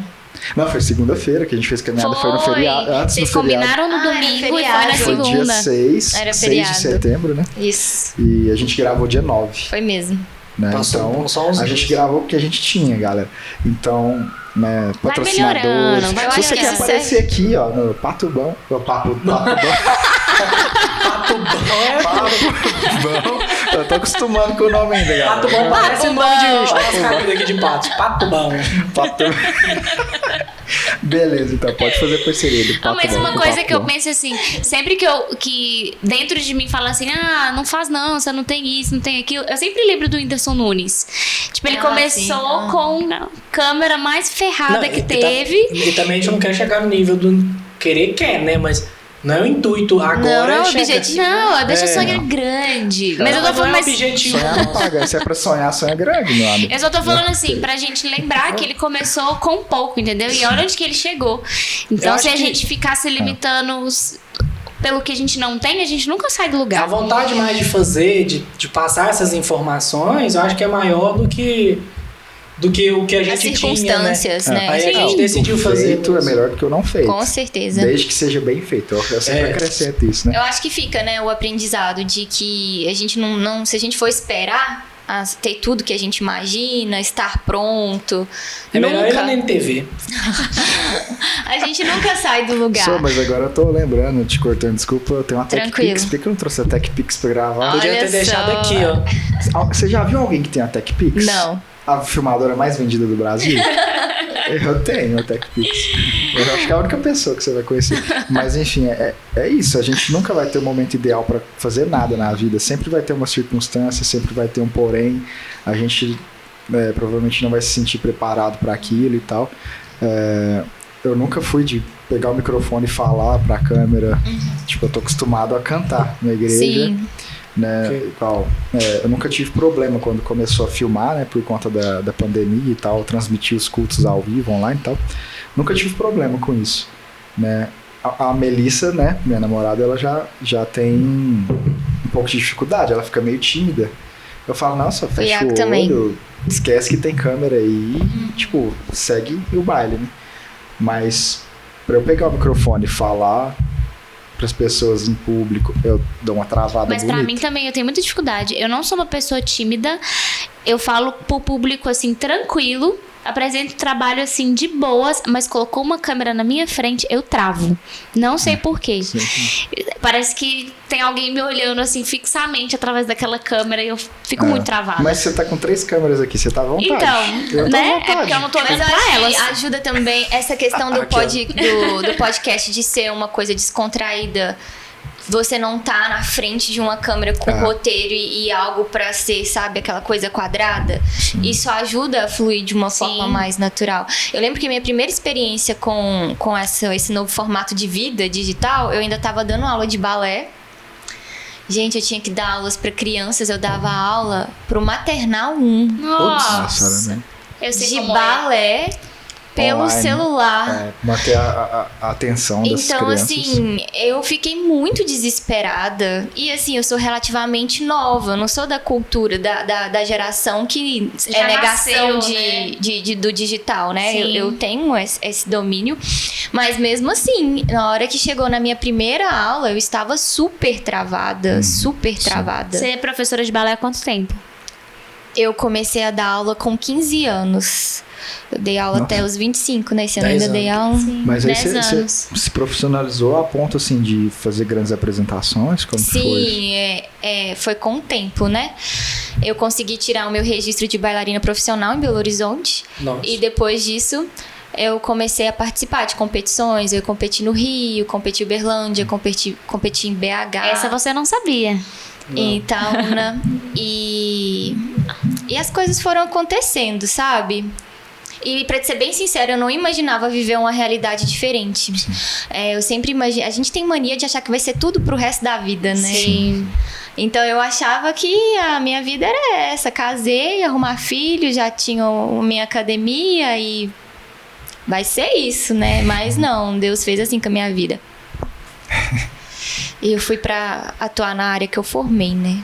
Não, foi segunda-feira que a gente fez caminhada, foi no feriado. Antes Vocês do feriado. combinaram no era domingo e foi feriado. na Foi dia segunda. 6 Era de feriado. setembro, né? Isso, E a gente gravou dia 9. foi mesmo. né? Então, a gente gravou o que a gente tinha, galera. Então, né, patrocinadores. Se você quer aparecer aqui, ó, no Pato Bom. Pato Bom. Eu tô acostumando com o nome ainda, galera. Pato Bom parece o nome de churrascaria aqui de patos. Pato Bom. Beleza, então pode fazer parceria do Pato Bom. Mas uma coisa que eu penso assim, sempre que dentro de mim fala assim, não faz não, você não tem isso, não tem aquilo, eu sempre lembro do Whindersson Nunes. Tipo, ele começou com a câmera mais ferrada que teve. E também a gente não quer chegar no nível do quer, né? Mas não é o intuito agora. Não, o objetivo. Não, deixa sonhar grande. Mas eu tô falando mais. Sonhar não paga. Se é pra sonhar, sonha grande, meu amigo. Eu só tô falando assim, pra gente lembrar que ele começou com pouco, entendeu? E olha onde que ele chegou. Então, se a gente ficar se limitando pelo que a gente não tem, a gente nunca sai do lugar. A vontade mais de fazer, de passar essas informações, eu acho que é maior do que o que a gente as circunstâncias, tinha, né? Aí a gente decidiu fazer. Feito é melhor do que o não feito. Com certeza. Desde que seja bem feito. Eu sempre acrescento isso, né? Eu acho que fica, né, o aprendizado de que a gente não se a gente for esperar ter tudo que a gente imagina, estar pronto. É melhor ir lá na NTV. A gente nunca sai do lugar. Mas agora eu tô lembrando, te cortando, desculpa, eu tenho uma TechPix. Por que eu não trouxe a TechPix pra gravar? Podia ter deixado aqui, ó. Você já viu alguém que tem a TechPix? Não. A filmadora mais vendida do Brasil? Eu tenho a TechPix. Eu acho que é a única pessoa que você vai conhecer. Mas enfim, é isso. A gente nunca vai ter um momento ideal para fazer nada na vida. Sempre vai ter uma circunstância, sempre vai ter um porém. A gente provavelmente não vai se sentir preparado para aquilo e tal. Eu nunca fui de pegar o microfone e falar para a câmera. Tipo, eu tô acostumado a cantar na igreja. Sim. Né, eu nunca tive problema quando começou a filmar, né, por conta da pandemia e tal, transmitir os cultos ao vivo, online e tal. Nunca tive problema com isso, né. A Melissa, né, minha namorada, ela já tem um pouco de dificuldade, ela fica meio tímida. Eu falo, nossa, fecha o olho, também. Esquece que tem câmera aí e, tipo, segue o baile, né. Mas pra eu pegar o microfone e falar para as pessoas em público, eu dou uma travada bonita. Mas para mim também, eu tenho muita dificuldade. Eu não sou uma pessoa tímida. Eu falo pro público, assim, tranquilo. Apresento trabalho, assim, de boas. Mas colocou uma câmera na minha frente, eu travo. Não sei por quê. Sim. Parece que tem alguém me olhando, assim, fixamente através daquela câmera. E eu fico muito travada. Mas você tá com 3 câmeras aqui, você tá à vontade. Então, né? É porque eu não tô olhando pra elas. Ajuda também essa questão do podcast de ser uma coisa descontraída. Você não tá na frente de uma câmera com roteiro e algo pra ser, sabe, aquela coisa quadrada. Sim. Isso ajuda a fluir de uma forma mais natural. Eu lembro que a minha primeira experiência com esse novo formato de vida digital, eu ainda tava dando aula de balé. Gente, eu tinha que dar aulas pra crianças, eu dava aula pro Maternal 1. Nossa! Eu sei de balé. Pelo online, celular. Manter a atenção das crianças. Então, assim, eu fiquei muito desesperada. E, assim, eu sou relativamente nova. Eu não sou da cultura, da geração que já negação nasceu, né? do digital, né? Eu tenho esse domínio. Mas, mesmo assim, na hora que chegou na minha primeira aula, eu estava super travada. Super travada. Você é professora de balé há quanto tempo? Eu comecei a dar aula com 15 anos. Eu dei aula até os 25, né? Esse ano ainda dei aula. Sim, mas aí você se profissionalizou a ponto, assim, de fazer grandes apresentações? Como foi? Sim, foi com o tempo, né? Eu consegui tirar o meu registro de bailarina profissional em Belo Horizonte. Nossa. E depois disso, eu comecei a participar de competições. Eu competi no Rio, competi em Uberlândia, competi em BH. Essa você não sabia. Então, né? E as coisas foram acontecendo, sabe? E pra ser bem sincera, eu não imaginava viver uma realidade diferente. Eu sempre imagino... A gente tem mania de achar que vai ser tudo pro resto da vida, né? Sim. Então eu achava que a minha vida era essa. Casei, arrumar filho, já tinha minha academia e... vai ser isso, né? Mas não, Deus fez assim com a minha vida. E eu fui pra atuar na área que eu formei, né?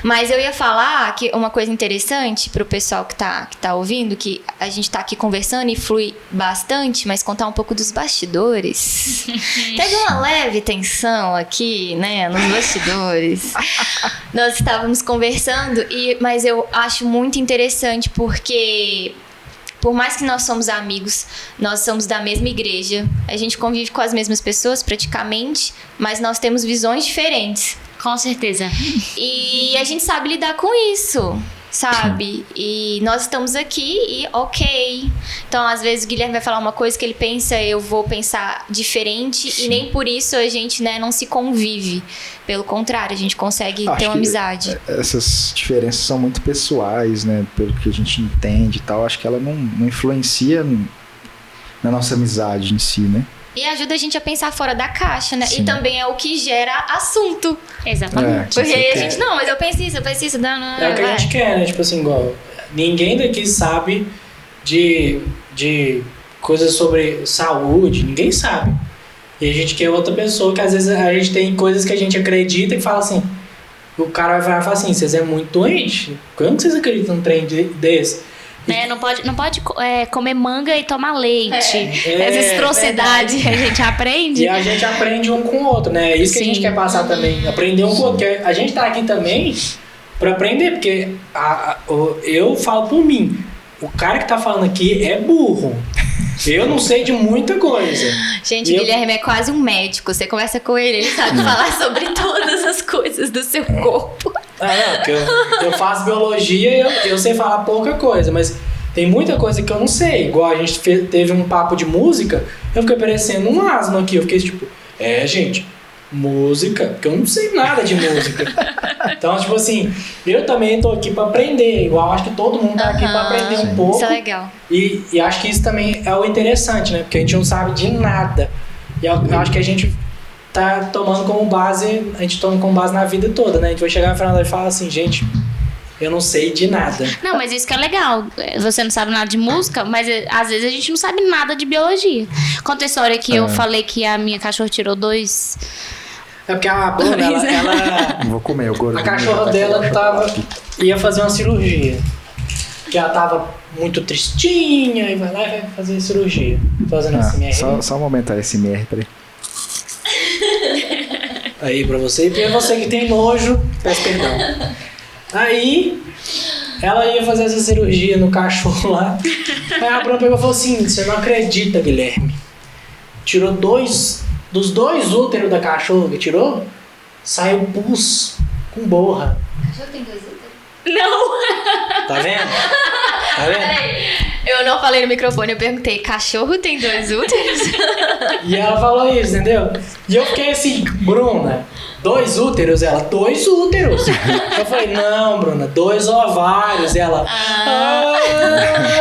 Mas eu ia falar que uma coisa interessante pro pessoal que tá ouvindo, que a gente tá aqui conversando e flui bastante, mas contar um pouco dos bastidores. Teve uma leve tensão aqui, né, nos bastidores. Nós estávamos conversando, mas eu acho muito interessante porque... Por mais que nós somos amigos, nós somos da mesma igreja, a gente convive com as mesmas pessoas praticamente, mas nós temos visões diferentes. Com certeza. E a gente sabe lidar com isso, sabe? E nós estamos aqui e ok. Então, às vezes, o Guilherme vai falar uma coisa que ele pensa, eu vou pensar diferente, e nem por isso a gente, né, não se convive. Pelo contrário, a gente consegue ter uma amizade. Essas diferenças são muito pessoais, né? Pelo que a gente entende e tal. Acho que ela não influencia na nossa amizade em si, né? E ajuda a gente a pensar fora da caixa, né? Sim. E também é o que gera assunto. Exatamente. Porque aí a gente, não, mas eu penso isso. Não, É o que a gente quer, né? Tipo assim, igual, ninguém daqui sabe de coisas sobre saúde, ninguém sabe. E a gente quer outra pessoa que às vezes a gente tem coisas que a gente acredita e fala assim, o cara vai falar assim, vocês é muito doente, como que vocês acreditam num trem desse? Né? Não pode comer manga e tomar leite. Essa atrocidade verdade. que a gente aprende. E a gente aprende um com o outro, né? É isso que a gente Sim. quer passar também. Aprender um com o outro. Porque a gente tá aqui também pra aprender. Porque eu falo por mim. O cara que tá falando aqui é burro. Eu não sei de muita coisa. Gente, o Guilherme é quase um médico. Você conversa com ele sabe falar sobre todas as coisas do seu corpo. Não, porque eu faço biologia e eu sei falar pouca coisa, mas tem muita coisa que eu não sei. Igual a gente teve um papo de música, eu fiquei parecendo um asno aqui. Eu fiquei tipo, gente, música, porque eu não sei nada de música. Então, tipo assim, eu também tô aqui pra aprender. Igual acho que todo mundo tá aqui pra aprender um pouco. Isso é legal. E acho que isso também é o interessante, né? Porque a gente não sabe de nada. E eu acho que a gente tá tomando como base, a gente toma como base na vida toda, né? A gente vai chegar no final e falar assim, gente, eu não sei de nada. Não, mas isso que é legal. Você não sabe nada de música, mas às vezes a gente não sabe nada de biologia. Conta a história que eu falei que a minha cachorra tirou 2... É porque a Bruna, ela Vou comer o gordinho. a cachorra dela ia fazer uma cirurgia. Que ela tava muito tristinha e vai lá e vai fazer cirurgia. Fazendo SMR. Só um momento aí, SMR, peraí. Aí pra você. E pra você que tem nojo, peço perdão. Aí ela ia fazer essa cirurgia no cachorro lá. Aí a Bruna pegou e falou assim, você não acredita, Guilherme. Tirou dos 2 úteros da cachorra que tirou, saiu pus com borra. O cachorro tem 2 úteros? Não! Tá vendo? Tá vendo? Peraí, eu não falei no microfone, eu perguntei, cachorro tem 2 úteros? E ela falou isso, entendeu? E eu fiquei assim, Bruna, 2 úteros? Ela, 2 úteros. Eu falei, não, Bruna, 2 ovários. Ela,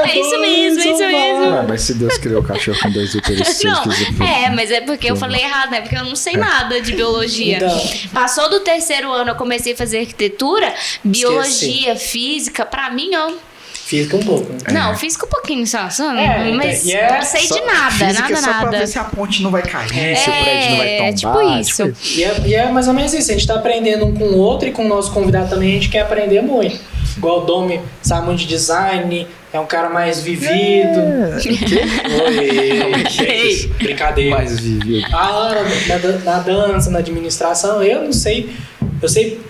é isso mesmo, é isso mesmo. Ué, mas se Deus criou o cachorro com 2 úteros, se ele Não, quiser... mas é porque eu falei errado, né? Porque eu não sei nada de biologia. Então. Passou do 3º ano, eu comecei a fazer arquitetura, biologia, física, pra mim, ó. Física um pouco, né? Não, física um pouquinho só, mas e é não sei de nada, Física nada. Só pra ver se a ponte não vai cair, se o prédio não vai tombar. Tipo isso. E é mais ou menos isso, a gente tá aprendendo um com o outro e com o nosso convidado também a gente quer aprender muito. Igual o Domi sabe muito de design, é um cara mais vivido. Oi, brincadeira. Mais vivido. A Ana na dança, na administração, eu não sei.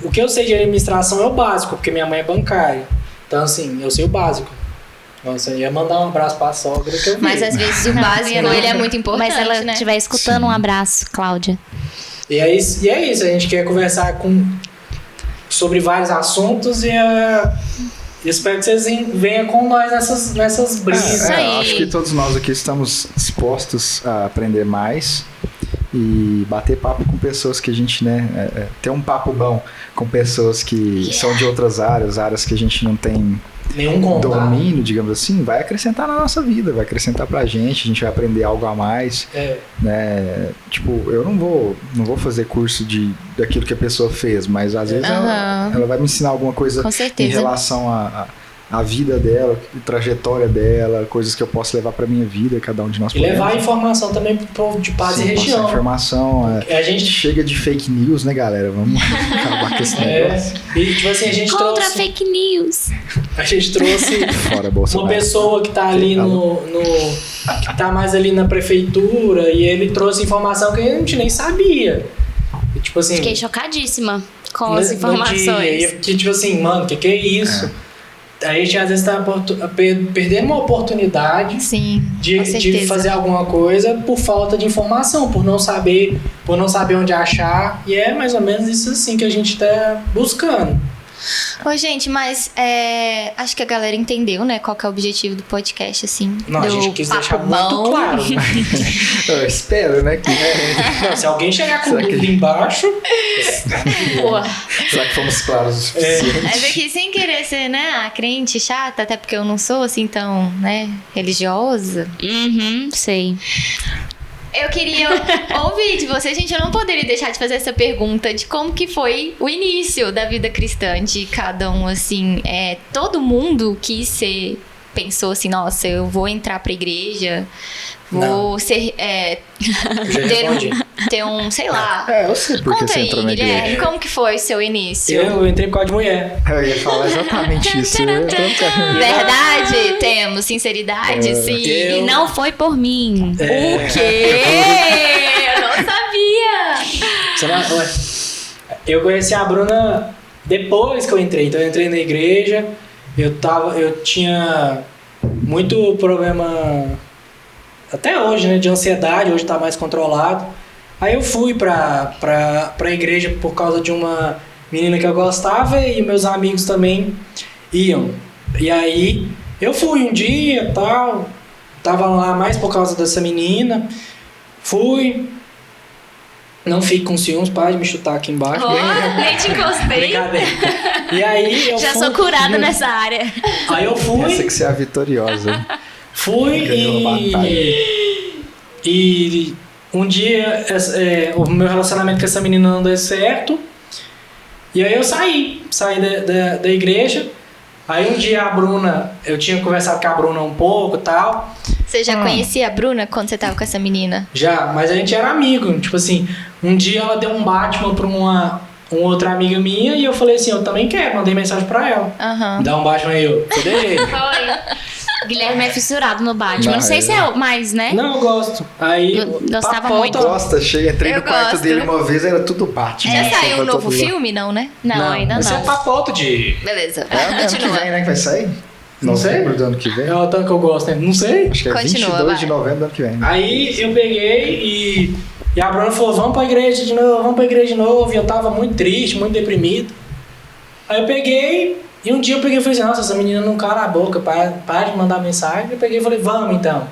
O que eu sei de administração é o básico, porque minha mãe é bancária. Então, assim, eu sei o básico. Nossa, eu ia mandar um abraço pra sogra que eu vi. Mas às vezes o básico, ele é muito importante, Mas se ela né? estiver escutando, um abraço, Cláudia. E é isso, a gente quer conversar sobre vários assuntos e espero que vocês venham com nós nessas brisas. Isso aí. Acho que todos nós aqui estamos dispostos a aprender mais e bater papo com pessoas que a gente, né, ter um papo bom com pessoas que são de outras áreas que a gente não tem Nenhum contato. domínio, digamos assim, vai acrescentar na nossa vida, vai acrescentar pra gente, a gente vai aprender algo a mais, né? Tipo, eu não vou fazer curso daquilo que a pessoa fez, mas às vezes ela vai me ensinar alguma coisa Com certeza. em relação a vida dela, a trajetória dela, coisas que eu posso levar pra minha vida, cada um de nós E levar a informação também pro povo de Paz e região. Informação. A gente chega de fake news, né, galera? Vamos acabar com esse negócio. E tipo assim, a gente Contra trouxe... fake news. A gente trouxe Fora Bolsonaro. uma pessoa que tá ali que tá mais ali na prefeitura, e ele trouxe informação que a gente nem sabia. E, tipo assim... Fiquei chocadíssima com as no informações. dia, e, tipo assim, mano, que é isso? A gente às vezes tá perdendo uma oportunidade Sim, de fazer alguma coisa por falta de informação, por não saber onde achar. E é mais ou menos isso assim que a gente tá buscando. Ô, gente, mas acho que a galera entendeu, né? Qual que é o objetivo do podcast, assim. Não, a gente quis deixar muito claro. Né? Eu espero, né? Que... Não, se alguém chegar com o dedo embaixo... Boa. Será que fomos claros o suficiente? Mas aqui, sem querer ser, né, crente chata, até porque eu não sou, assim, tão, né, religiosa. Sei. Eu queria ouvir de você, gente, eu não poderia deixar de fazer essa pergunta de como que foi o início da vida cristã de cada um, assim, todo mundo quis ser, pensou assim, nossa, eu vou entrar pra igreja, vou ser, ter um, sei lá. Eu sei porque Conta você aí, entrou na igreja. Guilherme, como que foi o seu início? Eu entrei por causa de mulher. Eu ia falar exatamente isso. Verdade? Temos sinceridade, sim. E não foi por mim. O quê? Eu não sabia. Eu conheci a Bruna depois que eu entrei. Então eu entrei na igreja, eu tinha muito problema, até hoje, né, de ansiedade, hoje tá mais controlado. Aí eu fui pra igreja por causa de uma menina que eu gostava e meus amigos também iam. E aí eu fui um dia, tal, tava lá mais por causa dessa menina, fui, não fique com ciúmes, para de me chutar aqui embaixo. Nem te encostei. Brincadeira. E aí eu Já fui, sou curada nessa área. Aí eu fui. Essa que você é a vitoriosa. Fui e um dia o meu relacionamento com essa menina não deu certo. E aí eu saí da igreja. Aí um dia a Bruna, eu tinha conversado com a Bruna um pouco e tal. Você já conhecia a Bruna quando você tava com essa menina? Já, mas a gente era amigo. Tipo assim, um dia ela deu um Batman pra uma outra amiga minha e eu falei assim, eu também quero, mandei mensagem pra ela. Aham. Dá um Batman aí, eu dei. Guilherme é fissurado no Batman. Não sei se é mais, né? Não, eu gosto. Aí Eu gostava papota. muito. Gosta, entrei Eu no quarto gosto. dele uma vez, era tudo Batman. Já saiu um Tava novo todo lá. filme? Não, né? Não, ainda Esse é não. papoto de... Beleza. É ano que Continua. vem, né, que vai sair? Não sei. Novembro do ano que vem. É o tanto que eu gosto, né? Não sei. Acho que é Continua, 22 vai. de novembro do ano que vem. Aí eu peguei e a Bruna falou, vamos pra igreja de novo, E eu tava muito triste, muito deprimido. Aí eu peguei, e um dia eu peguei e falei assim, nossa, essa menina não cala a boca, para de mandar mensagem. Eu peguei e falei, vamos então.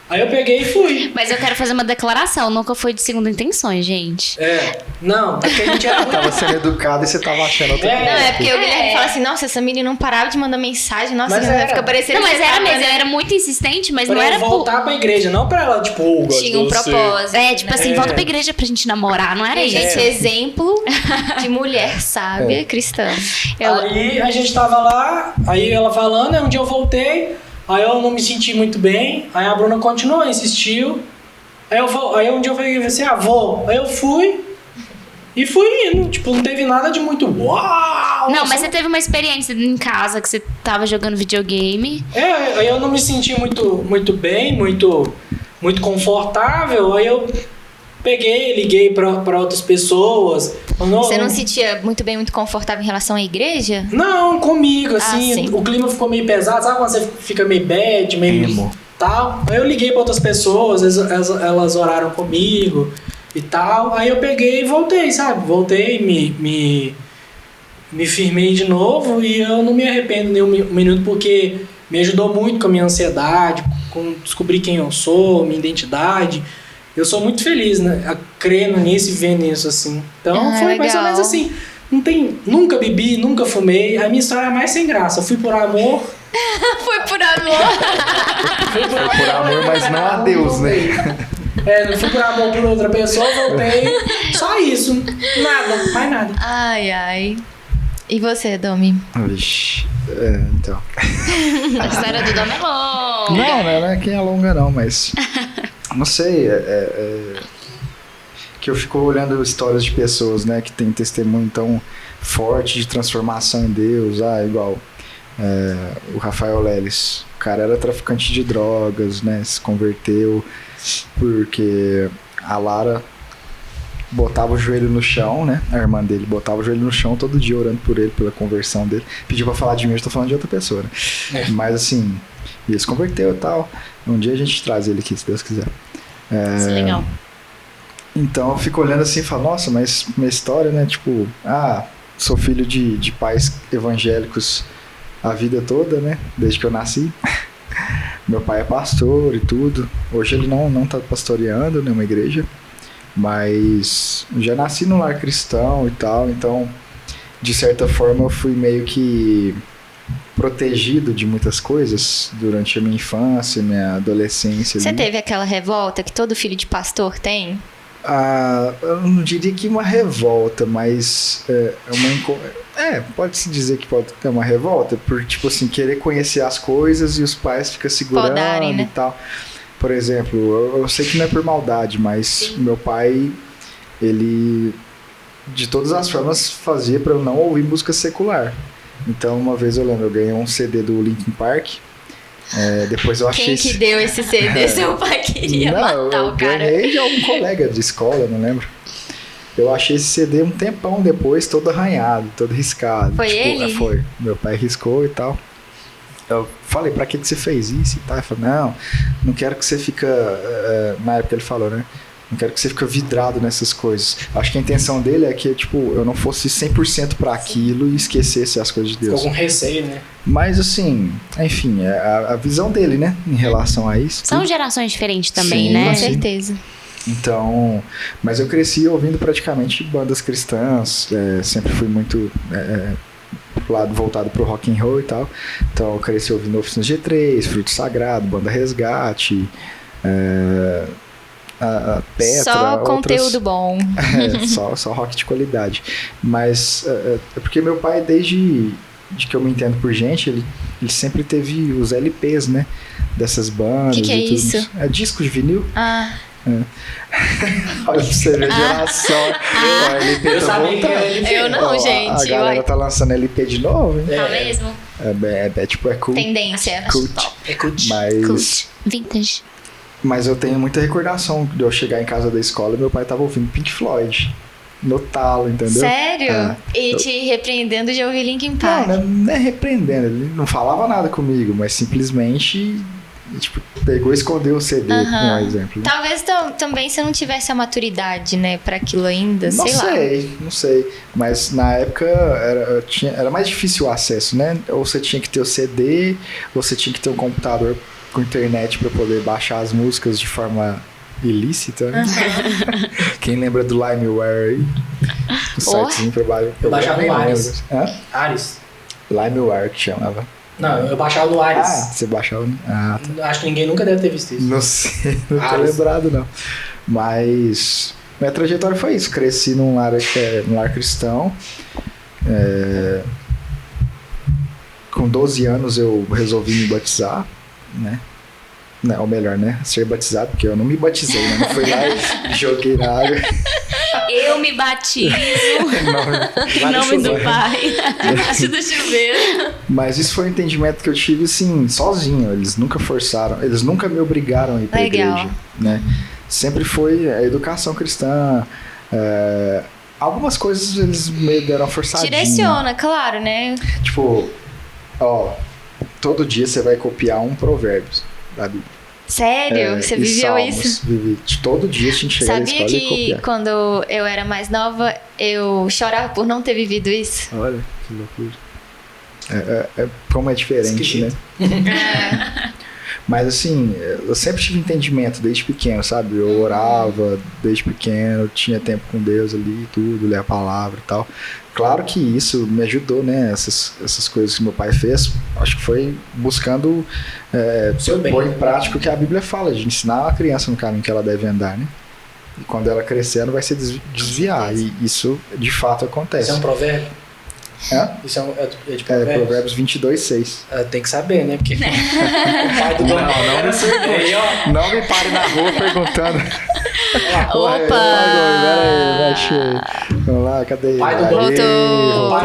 Aí eu peguei e fui. Mas eu quero fazer uma declaração. Nunca foi de segunda intenções, gente. Não, porque a gente era muito... Tava sendo educado e você tava achando outra coisa. Não, é porque o Guilherme fala assim, nossa, essa menina não parava de mandar mensagem, nossa, Mas ela era. fica parecendo... Não, mas que era você mesmo. Eu tava- era muito insistente, mas Pra não eu era por... voltar pra igreja, não pra ela, tipo, gosto Tinha um de você. propósito. É, tipo assim, volta pra igreja pra gente namorar, não era Gente, isso? exemplo de mulher sábia cristã. Aí a gente tava lá, aí ela falando, aí um dia eu voltei, aí eu não me senti muito bem, aí a Bruna continuou, insistiu. Aí um dia eu falei assim, vou. Aí eu fui e fui indo, tipo, não teve nada de muito uau! Não, mas você teve uma experiência em casa que você tava jogando videogame. Aí eu não me senti muito bem, muito confortável, aí eu peguei, liguei pra outras pessoas. Você não se sentia muito bem, muito confortável em relação à igreja? Não, comigo, assim, sim. o clima ficou meio pesado, sabe quando você fica meio bad, meio Emo. tal? Aí eu liguei pra outras pessoas, elas oraram comigo e tal, aí eu peguei e voltei, sabe? Voltei, me firmei de novo e eu não me arrependo nem um minuto porque me ajudou muito com a minha ansiedade, com descobrir quem eu sou, minha identidade. Eu sou muito feliz, né? Crendo nisso e vendo isso, assim. Então foi mais ou legal. menos assim. Nunca bebi, nunca fumei. A minha história é mais sem graça. Eu fui por amor. Foi por amor. Foi por amor, mas não a Deus, né? Não fui por amor por outra pessoa, voltei. Só isso. Nada, mais nada. Ai, ai. E você, Domi? Vixe. Então. A história do Dom é longa. Não é quem alonga não, mas... Não sei, que eu fico olhando histórias de pessoas, né, que tem testemunho tão forte de transformação em Deus, igual o Rafael Leles. O cara era traficante de drogas, né, se converteu porque a Lara botava o joelho no chão, né, a irmã dele botava o joelho no chão todo dia orando por ele, pela conversão dele. Pediu pra falar de mim, eu tô falando de outra pessoa, né? Mas assim, ele se converteu e tal. Um dia a gente traz ele aqui, se Deus quiser. Isso é legal. Então eu fico olhando assim e falo, nossa, mas minha história, né? Tipo, sou filho de pais evangélicos a vida toda, né? Desde que eu nasci. Meu pai é pastor e tudo. Hoje ele não tá pastoreando numa igreja, mas já nasci num lar cristão e tal, então de certa forma eu fui meio que protegido de muitas coisas durante a minha infância, minha adolescência. Você ali. teve aquela revolta que todo filho de pastor tem? Eu não diria que uma revolta, mas pode-se dizer que pode ter uma revolta, por tipo assim, querer conhecer as coisas e os pais ficam segurando Podarem, né? e tal. Por exemplo, eu sei que não é por maldade, mas meu pai, ele de todas as formas fazia para eu não ouvir música secular. Então uma vez eu lembro, eu ganhei um CD do Linkin Park. Depois eu achei... Quem que deu esse CD? Seu pai queria matar o cara. Eu ganhei de algum colega de escola, não lembro. Eu achei esse CD um tempão depois, todo arranhado, todo riscado. Foi ele? Foi. Meu pai riscou e tal. Eu falei, pra que você fez isso e tal? Ele falou, não quero que você fica... na época ele falou, né? Não quero que você fique vidrado nessas coisas. Acho que a intenção dele é que, tipo, eu não fosse 100% pra aquilo e esquecesse as coisas de Deus. Ficou com receio, né? Mas, assim, enfim, é a visão dele, né? Em relação a isso. São gerações diferentes também, Sim, né? Com sim. certeza. Então, mas eu cresci ouvindo praticamente bandas cristãs. Sempre fui muito... pro lado voltado pro rock and roll e tal. Então, eu cresci ouvindo Oficinas G3, Fruto Sagrado, Banda Resgate... a Petra, Só outras... conteúdo bom. Só rock de qualidade. Mas é porque meu pai, desde que eu me entendo por gente, ele sempre teve os LPs, né? Dessas bandas. Que é e tudo. isso? É disco de vinil. Ah, Olha pra você ver a geração. O LP Eu tá sabia que voltando. era LP. eu não, Ó, gente. A galera Uai. tá lançando LP de novo, hein? Tá mesmo? Tipo, é cool. Tendência. Cult. É cult. Mas... Cult. Vintage. Mas eu tenho muita recordação de eu chegar em casa da escola e meu pai tava ouvindo Pink Floyd. No talo, entendeu? Sério? E te repreendendo de ouvir Linkin Park. Não é repreendendo. Ele não falava nada comigo, mas simplesmente tipo, pegou e escondeu o CD, por exemplo. Talvez também você não tivesse a maturidade, né, pra aquilo ainda, sei lá. Não sei. Mas na época era mais difícil o acesso, né? Ou você tinha que ter o CD, ou você tinha que ter um computador com internet pra poder baixar as músicas de forma ilícita, né? Quem lembra do LimeWare aí? O sitezinho pra baixar. Eu baixava no Ares. Ares? LimeWare que chamava. Não, eu baixava no Ares. Você baixava no... Tá. Acho que ninguém nunca deve ter visto isso. Não sei, não tô Ares. lembrado não. Mas minha trajetória foi isso. Cresci num lar cristão. Com 12 anos eu resolvi me batizar, né? Ou melhor, né? Ser batizado, porque eu não me batizei, né? Não fui lá e joguei na água. Eu me batizo em nome do Pai. Abaixo do chuveiro. Mas isso foi um entendimento que eu tive, assim, sozinho. Eles nunca forçaram, eles nunca me obrigaram a ir pra igreja, né? Sempre foi a educação cristã. Algumas coisas eles me deram uma forçadinha. Direciona, claro, né? Tipo, todo dia você vai copiar um provérbio da Bíblia. Sério? Você e viveu Salmos, isso? Vivi. Todo dia a gente chega na Sabia escola e que copiar. quando eu era mais nova, eu chorava por não ter vivido isso? Olha, que loucura. Como é diferente, Esquisito. né? Mas assim, eu sempre tive entendimento desde pequeno, sabe? Eu orava desde pequeno, tinha tempo com Deus ali, tudo, ler a palavra e tal. Claro que isso me ajudou, né? Essas coisas que meu pai fez, acho que foi buscando pôr em prática o que a Bíblia fala, de ensinar a criança no caminho que ela deve andar, né? E quando ela crescer, ela vai se desviar. E isso, de fato, acontece. Isso é um provérbio? Isso é de Provérbios 22:6. Tem que saber, né? Porque o pai do dono era surdo aí, ó. Não me pare na rua perguntando. Opa! Vamos lá, cadê? O pai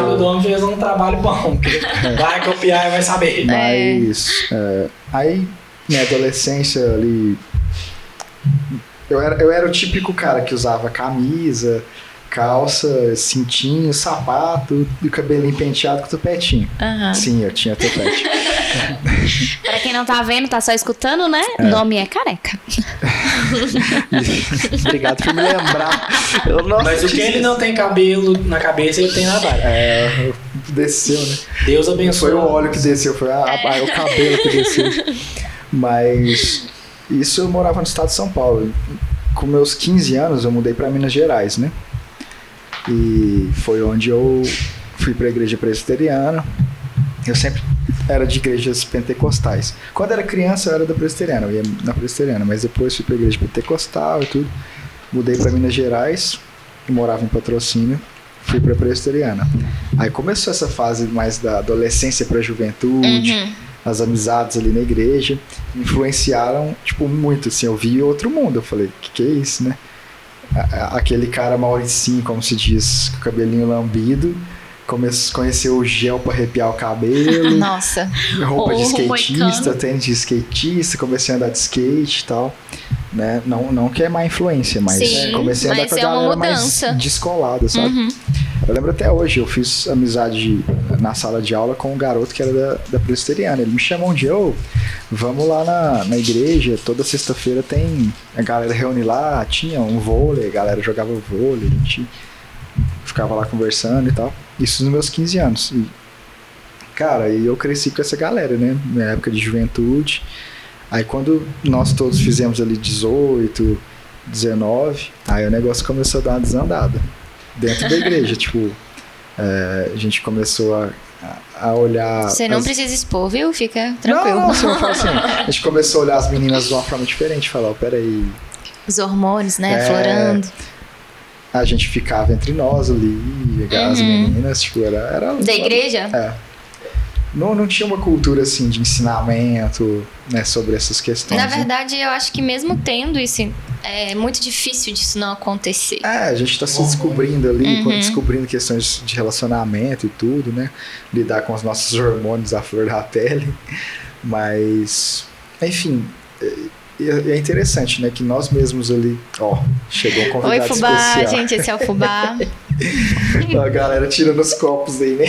do dono fez um trabalho bom, porque vai copiar e vai saber. Mas, aí, minha adolescência ali, eu era o típico cara que usava camisa, calça, cintinho, sapato e o cabelinho penteado com topetinho. Sim, eu tinha topete. Pra quem não tá vendo, tá só escutando, né? O nome é Careca. Obrigado por me lembrar. Mas o que ele não tem cabelo na cabeça, ele tem na barba. Desceu, né? Deus abençoe. Foi o óleo que desceu, foi o cabelo que desceu. Mas isso eu morava no estado de São Paulo. Com meus 15 anos eu mudei pra Minas Gerais, né? E foi onde eu fui pra igreja presbiteriana. Eu sempre era de igrejas pentecostais. Quando era criança eu era da presbiteriana, eu ia na presbiteriana, mas depois fui pra igreja pentecostal e tudo. Mudei pra Minas Gerais, morava em Patrocínio, fui pra presbiteriana. Aí começou essa fase mais da adolescência pra juventude, as amizades ali na igreja, influenciaram, tipo, muito, assim, eu vi outro mundo, eu falei, que é isso, né? Aquele cara Mauricinho, como se diz, com o cabelinho lambido, conheceu o gel pra arrepiar o cabelo. Nossa. Roupa de skatista, tênis de skatista, comecei a andar de skate e tal. Né? Não que é má influência, mas sim, comecei a andar com a galera mais descolada, sabe? Eu lembro até hoje, eu fiz amizade na sala de aula com um garoto que era da presbiteriana. Ele me chamou um dia, vamos lá na igreja, toda sexta-feira tem a galera reúne lá, tinha um vôlei, a galera jogava vôlei, a gente ficava lá conversando e tal. Isso nos meus 15 anos. E, cara, eu cresci com essa galera, né? Na época de juventude. Aí quando nós todos fizemos ali 18, 19, aí o negócio começou a dar uma desandada. Dentro da igreja, tipo, a gente começou a olhar... Você não precisa expor, viu? Fica tranquilo. Não, você não fala assim. A gente começou a olhar as meninas de uma forma diferente, falar, peraí... Os hormônios, né? Florando. A gente ficava entre nós ali, as meninas, tipo, era da igreja? Não tinha uma cultura, assim, de ensinamento, né, sobre essas questões. Na verdade, eu acho que mesmo tendo isso, é muito difícil disso não acontecer. A gente tá se descobrindo ali, descobrindo questões de relacionamento e tudo, né? Lidar com os nossos hormônios à flor da pele. Mas, enfim... É interessante, né? Que nós mesmos ali... chegou um convidado Oi, Fubá, especial. gente, esse é o Fubá. A galera tirando os copos aí, né?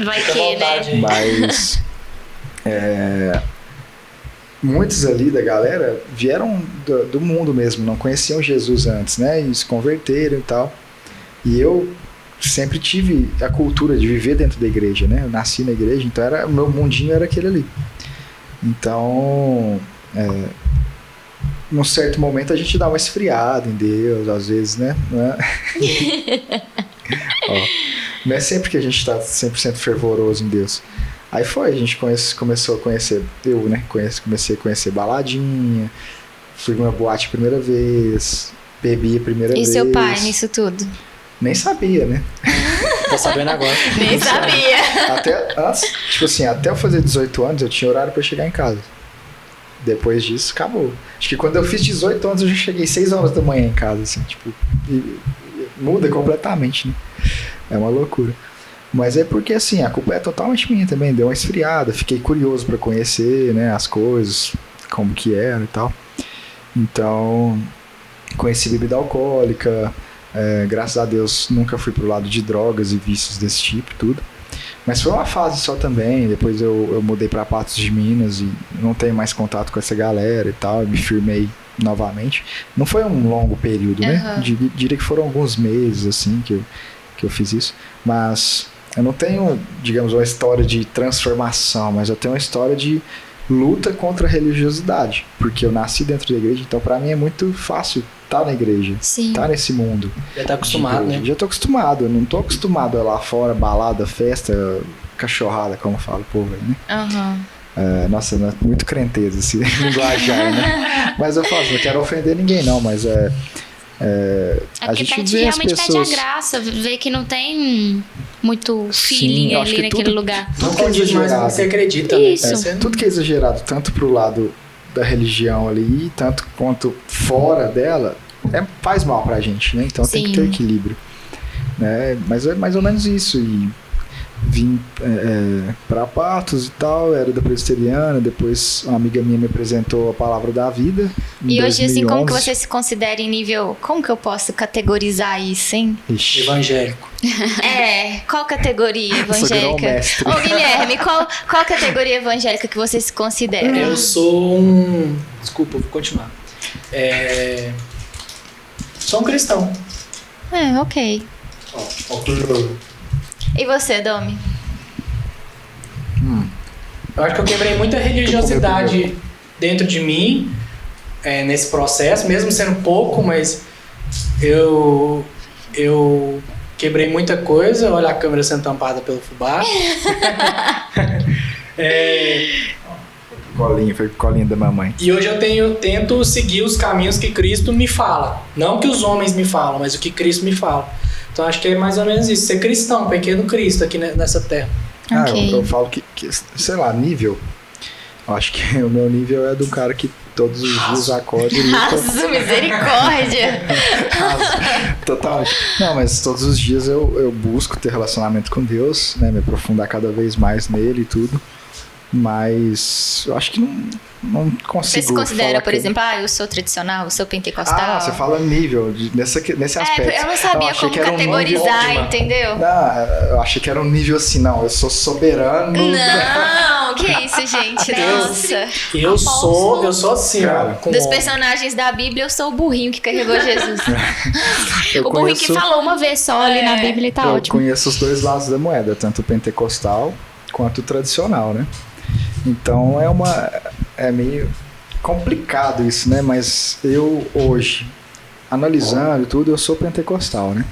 Vai que, né? Mas... muitos ali da galera vieram do mundo mesmo, não conheciam Jesus antes, né? E se converteram e tal. E eu sempre tive a cultura de viver dentro da igreja, né? Eu nasci na igreja, então o meu mundinho era aquele ali. Então... num certo momento a gente dá uma esfriada em Deus, às vezes, né? Não é sempre que a gente tá 100% fervoroso em Deus. Aí a gente começou a conhecer, comecei a conhecer baladinha, fui numa boate a primeira vez, bebi a primeira vez. E seu pai nisso tudo? Nem sabia, né? Tô sabendo agora. Nem sabia. Até eu fazer 18 anos eu tinha horário pra chegar em casa. Depois disso, acabou. Acho que quando eu fiz 18 anos, eu já cheguei 6 horas da manhã em casa, assim, tipo... muda completamente, né? É uma loucura. Mas é porque, assim, a culpa é totalmente minha também. Deu uma esfriada, fiquei curioso pra conhecer, né, as coisas, como que era e tal. Então, conheci bebida alcoólica. Graças a Deus, nunca fui pro lado de drogas e vícios desse tipo, tudo. Mas foi uma fase só também, depois eu mudei para Patos de Minas e não tenho mais contato com essa galera e tal, me firmei novamente. Não foi um longo período, né? Diria que foram alguns meses, assim, que eu fiz isso. Mas eu não tenho, digamos, uma história de transformação, mas eu tenho uma história de luta contra a religiosidade, porque eu nasci dentro da igreja, então para mim é muito fácil estar na igreja, estar nesse mundo. Já tá acostumado, né? Já tô acostumado, eu não tô acostumado a lá fora, balada, festa, cachorrada, como fala o povo aí, né? Nossa, muito crenteza esse linguajar, né? Mas eu falo, não quero ofender ninguém não, mas a gente vê as pessoas... realmente perde a graça, vê que não tem muito feeling acho ali que naquele tudo- lugar. Não Tudo que é condiz mais com o que exagerado. você acredita, né? Isso. Você não- Tudo que é exagerado, tanto pro lado da religião ali, tanto quanto fora dela, faz mal pra gente, né? Então tem que Sim. ter equilíbrio. Né? Mas é mais ou menos isso. E vim para Patos e tal, era da presbiteriana, depois uma amiga minha me apresentou a Palavra da Vida. em E hoje, assim, como que 2011. você se considera em nível... Como que eu posso categorizar isso, hein? Ixi, Evangélico. Qual categoria virou evangélica? mestre. Ô, Guilherme, qual categoria evangélica que você se considera? Eu sou um... Desculpa, eu vou continuar. Sou um cristão. Ok. E você, Domi? Eu acho que eu quebrei muita religiosidade dentro de mim nesse processo, mesmo sendo pouco, mas eu quebrei muita coisa. Olha a câmera sendo tampada pelo fubá. Colinha, foi colinha da mamãe. E hoje eu tento seguir os caminhos que Cristo me fala. Não que os homens me falam, mas o que Cristo me fala. Então acho que é mais ou menos isso. Ser cristão, pequeno Cristo aqui nessa terra. Ok. Eu falo que, sei lá, nível. Eu acho que o meu nível é do cara que todos os dias acorda e luta. Nossa, misericórdia! Totalmente. Não, mas todos os dias eu busco ter relacionamento com Deus, né? Me aprofundar cada vez mais nele e tudo. Mas eu acho que não consigo. Você se considera, falar por que- exemplo, eu sou tradicional, eu sou pentecostal? Ah, você fala nível, nesse aspecto. Eu não sabia achei como que era um categorizar, nível- entendeu? Não, eu achei que era um nível assim, não, eu sou soberano. Não, que isso, gente? Nossa. Eu sou assim, Cara, ó. Com Dos personagens da Bíblia, eu sou o burrinho que carregou Jesus. Eu O burrinho que falou uma vez só ali na Bíblia e tá eu ótimo. conheço os dois lados da moeda, tanto o pentecostal quanto o tradicional, né? Então é meio complicado isso, né? Mas eu hoje, analisando tudo, eu sou pentecostal, né?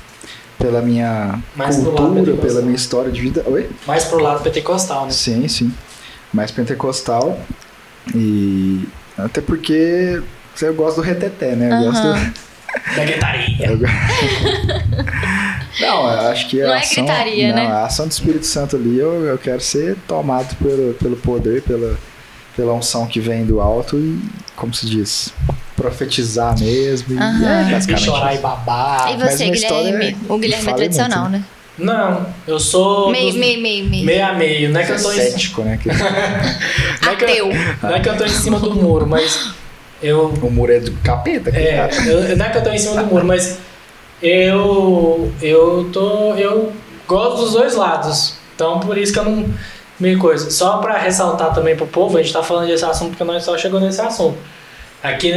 Pela minha Mais pro lado cultura, pentecostal. pela minha história de vida. Oi? Mais pro lado pentecostal, né? Sim, sim. Mais pentecostal. E até porque eu gosto do reteté, né? Eu gosto Da gritaria. Não, eu acho que Não a é ação, gritaria, não, né? a ação do Espírito Santo ali, eu quero ser tomado pelo poder, pela unção que vem do alto e, como se diz, profetizar mesmo. Aham. E E basicamente chorar e isso. babar. E mas você, uma história Guilherme? O Guilherme é fala tradicional, muito, né? Não, eu sou Meio. meio a meio. Não é que eu tô Cético, né? Que não é que Ateu. não é que eu tô em cima do muro, mas eu o muro é do capeta. cara. não é que eu tô em cima do muro, mas eu gosto dos dois lados. Então por isso que eu não meio coisa. Só pra ressaltar também pro povo, a gente tá falando desse assunto porque nós só chegou nesse assunto. Aqui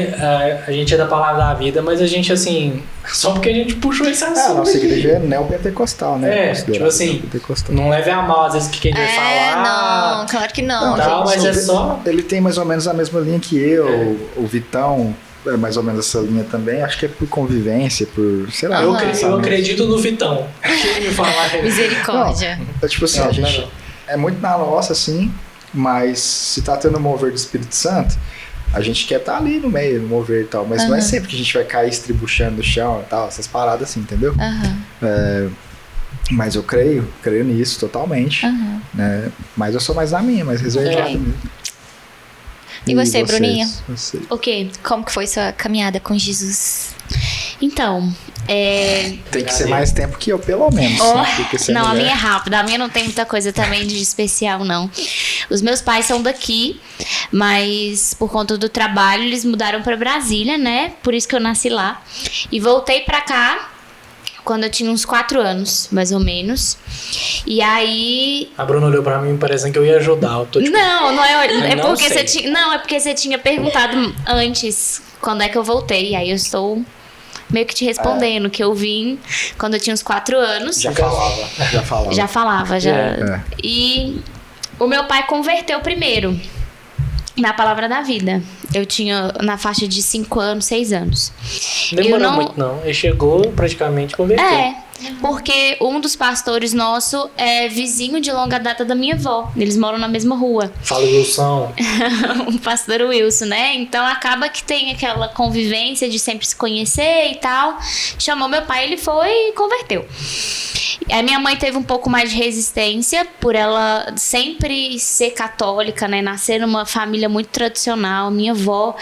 a gente é da Palavra da Vida, mas a gente assim, só porque a gente puxou esse A assunto. nossa aqui. igreja é neopentecostal, né? É, Considerado tipo assim, neopentecostal. Não leve a mal às vezes que quem vai falar. Não, claro que não, Não, Tal, gente. mas é só. Ele tem mais ou menos a mesma linha que eu, o Vitão é mais ou menos essa linha também. Acho que é por convivência, por, sei lá. Eu pensamento. acredito no Vitão. Quem me falar Misericórdia. É tipo assim, Não, a gente não. é muito na nossa, assim, mas se tá tendo mover do Espírito Santo, a gente quer estar ali no meio, no mover e tal. Mas não é sempre que a gente vai cair estribuchando no chão e tal, essas paradas assim, entendeu? Aham, Mas eu creio nisso totalmente, aham. né? Mas eu sou mais na minha, mais reservado Ok. mesmo. E você, vocês? Bruninha? Você. O quê? Como que foi sua caminhada com Jesus? Então, Tem que ser mais tempo que eu, pelo menos. Oh, né? Porque você é não, a mulher. minha é rápida. A minha não tem muita coisa também de especial, não. Os meus pais são daqui, mas por conta do trabalho eles mudaram pra Brasília, né? Por isso que eu nasci lá. E voltei pra cá quando eu tinha uns 4 anos, mais ou menos. E aí... A Bruna olhou pra mim parecendo que eu ia ajudar. Eu tô tipo, Não é não porque sei. você tinha... Não, é porque você tinha perguntado antes quando é que eu voltei. Aí eu estou meio que te respondendo que eu vim quando eu tinha uns 4 anos. Já falava. Já falava, já. É. E o meu pai converteu primeiro na Palavra da Vida. Eu tinha na faixa de 5 anos, 6 anos. demorou eu não- muito, não. Ele chegou praticamente converteu. É, porque um dos pastores nosso é vizinho de longa data da minha avó. Eles moram na mesma rua. Fala, Wilson. O pastor Wilson, né? Então acaba que tem aquela convivência de sempre se conhecer e tal. Chamou meu pai, ele foi e converteu. A minha mãe teve um pouco mais de resistência por ela sempre ser católica, né? Nascer numa família muito tradicional. Minha avó,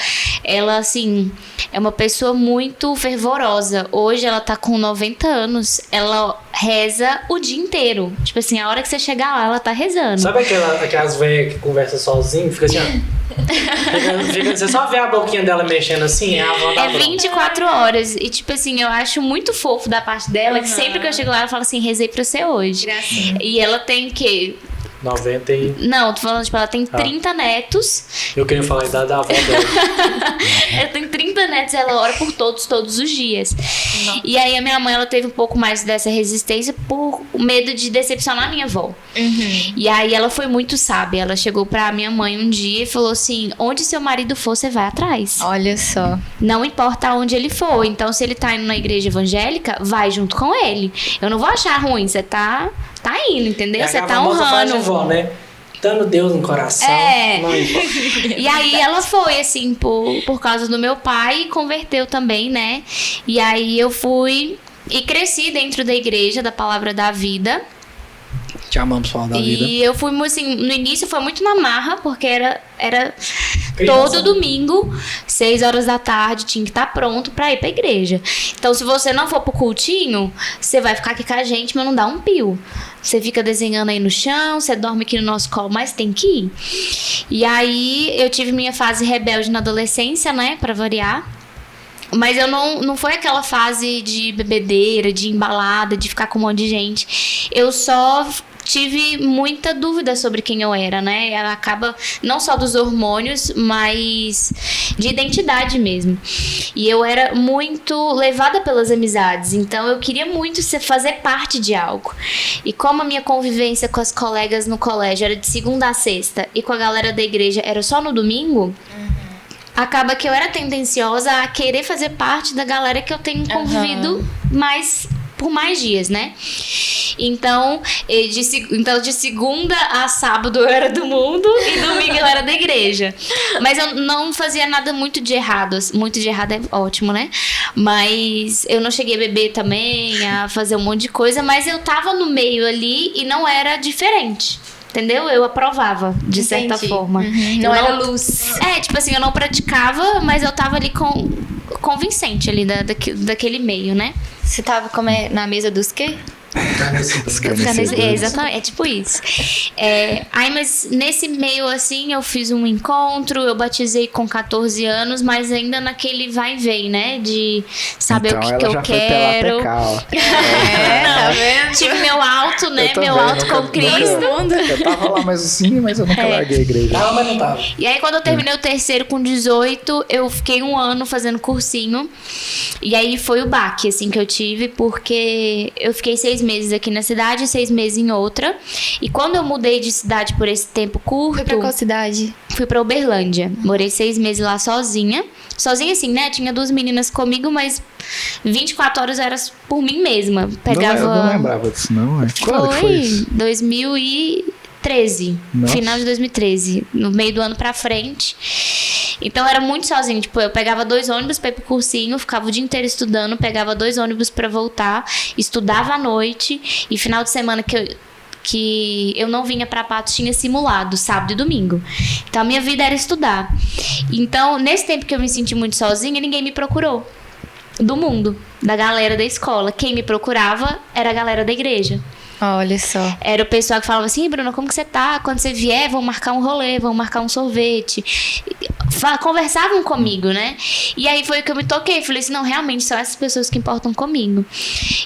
ela, assim, é uma pessoa muito fervorosa. Hoje ela tá com 90 anos. Ela reza o dia inteiro. Tipo assim, a hora que você chegar lá, ela tá rezando. Sabe aquelas velhas que conversam sozinho? Fica assim, ó. Você só vê a boquinha dela mexendo assim, é a avó da 24 horas. E tipo assim, eu acho muito fofo da parte dela que sempre que eu chego lá, ela fala assim, rezei pra você hoje. Gracinha. E ela tem o quê? 90 e... Não, tô falando, tipo, ela tem 30 netos. Eu queria falar a idade da avó dela. Ela tem 30 netos, ela ora por todos os dias. Nossa. E aí a minha mãe, ela teve um pouco mais dessa resistência por medo de decepcionar a minha avó. E aí ela foi muito sábia. Ela chegou pra minha mãe um dia e falou assim, onde seu marido for, você vai atrás. Olha só. Não importa onde ele for. Então, se ele tá indo na igreja evangélica, vai junto com ele. Eu não vou achar ruim, você tá indo, entendeu? Você tá honrando. Avó, né? Dando Deus no coração. Não importa. E aí ela foi, assim, por causa do meu pai, e converteu também, né? E aí eu fui e cresci dentro da igreja da Palavra da Vida. Te amamos, falar da vida. E eu fui, assim, no início foi muito na marra, porque era todo domingo, 6 horas da tarde, tinha que estar pronto pra ir pra igreja. Então, se você não for pro cultinho, você vai ficar aqui com a gente, mas não dá um pio. Você fica desenhando aí no chão, você dorme aqui no nosso colo, mas tem que ir. E aí, eu tive minha fase rebelde na adolescência, né, pra variar. Mas eu não foi aquela fase de bebedeira, de embalada, de ficar com um monte de gente. Eu só tive muita dúvida sobre quem eu era, né? Ela acaba não só dos hormônios, mas de identidade mesmo. E eu era muito levada pelas amizades, então eu queria muito fazer parte de algo. E como a minha convivência com as colegas no colégio era de segunda a sexta e com a galera da igreja era só no domingo, acaba que eu era tendenciosa a querer fazer parte da galera que eu tenho convivido por mais dias, né? Então, de segunda a sábado eu era do mundo e domingo eu era da igreja. Mas eu não fazia nada muito de errado. Muito de errado é ótimo, né? Mas eu não cheguei a beber também, a fazer um monte de coisa, mas eu tava no meio ali e não era diferente. Entendeu? Eu aprovava, de certa forma. Não era luz. Tipo assim, eu não praticava, mas eu tava ali convincente ali daquele meio, né? Você tava na mesa dos quê? Exatamente, é tipo isso. Aí, mas nesse meio assim, eu fiz um encontro, eu batizei com 14 anos, mas ainda naquele vai e vem, né? De saber então, o que eu quero. Tá vendo? Tive meu alto, né? Meu alto com Cristo. Eu tava lá mais assim, mas eu nunca larguei a igreja. Não, mas não tava. E aí, quando eu terminei o terceiro com 18, eu fiquei 1 ano fazendo cursinho. E aí foi o baque, assim, que eu tive, porque eu fiquei 6 meses aqui na cidade e 6 meses em outra. E quando eu mudei de cidade por esse tempo curto... Foi pra qual cidade? Fui pra Uberlândia. Morei 6 meses lá sozinha. Sozinha assim, né? Tinha 2 meninas comigo, mas 24 horas era por mim mesma. Pegava... Eu não lembrava disso, não. Quando que foi isso? 2013. Nossa. Final de 2013. No meio do ano pra frente. Então, eu era muito sozinha. Tipo, eu pegava 2 ônibus pra ir pro cursinho, ficava o dia inteiro estudando, pegava 2 ônibus pra voltar, estudava à noite, e final de semana que eu não vinha pra Patos tinha simulado, sábado e domingo. Então, a minha vida era estudar. Então, nesse tempo que eu me senti muito sozinha, ninguém me procurou. Do mundo, da galera da escola. Quem me procurava era a galera da igreja. Olha só. Era o pessoal que falava assim, Bruna, como que você tá? Quando você vier, vamos marcar um rolê, vamos marcar um sorvete. Conversavam comigo, né? E aí foi que eu me toquei. Falei assim, não, realmente são essas pessoas que importam comigo.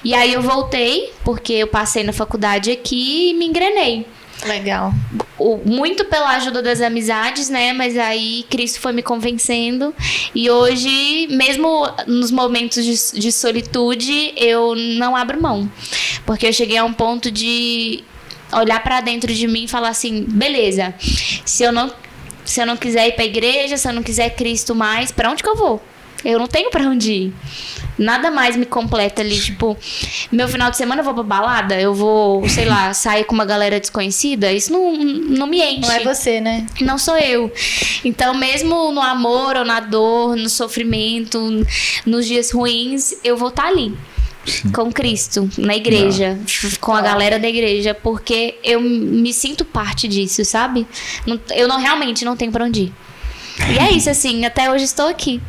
E aí eu voltei, porque eu passei na faculdade aqui e me engrenei. Legal. Muito pela ajuda das amizades, né? Mas aí Cristo foi me convencendo. E hoje, mesmo nos momentos de solitude, eu não abro mão. Porque eu cheguei a um ponto de olhar pra dentro de mim e falar assim, beleza, se eu não quiser ir pra igreja, se eu não quiser Cristo mais, pra onde que eu vou? Eu não tenho pra onde ir. Nada mais me completa ali, tipo, meu final de semana eu vou pra balada, eu vou, sei lá, sair com uma galera desconhecida, isso não me enche. Não é você, né? Não sou eu. Então, mesmo no amor ou na dor, no sofrimento, nos dias ruins, eu vou estar ali. Sim. com Cristo, na igreja, com a galera da igreja, porque eu me sinto parte disso, sabe? Eu realmente não tenho pra onde ir. E é isso, assim, até hoje estou aqui.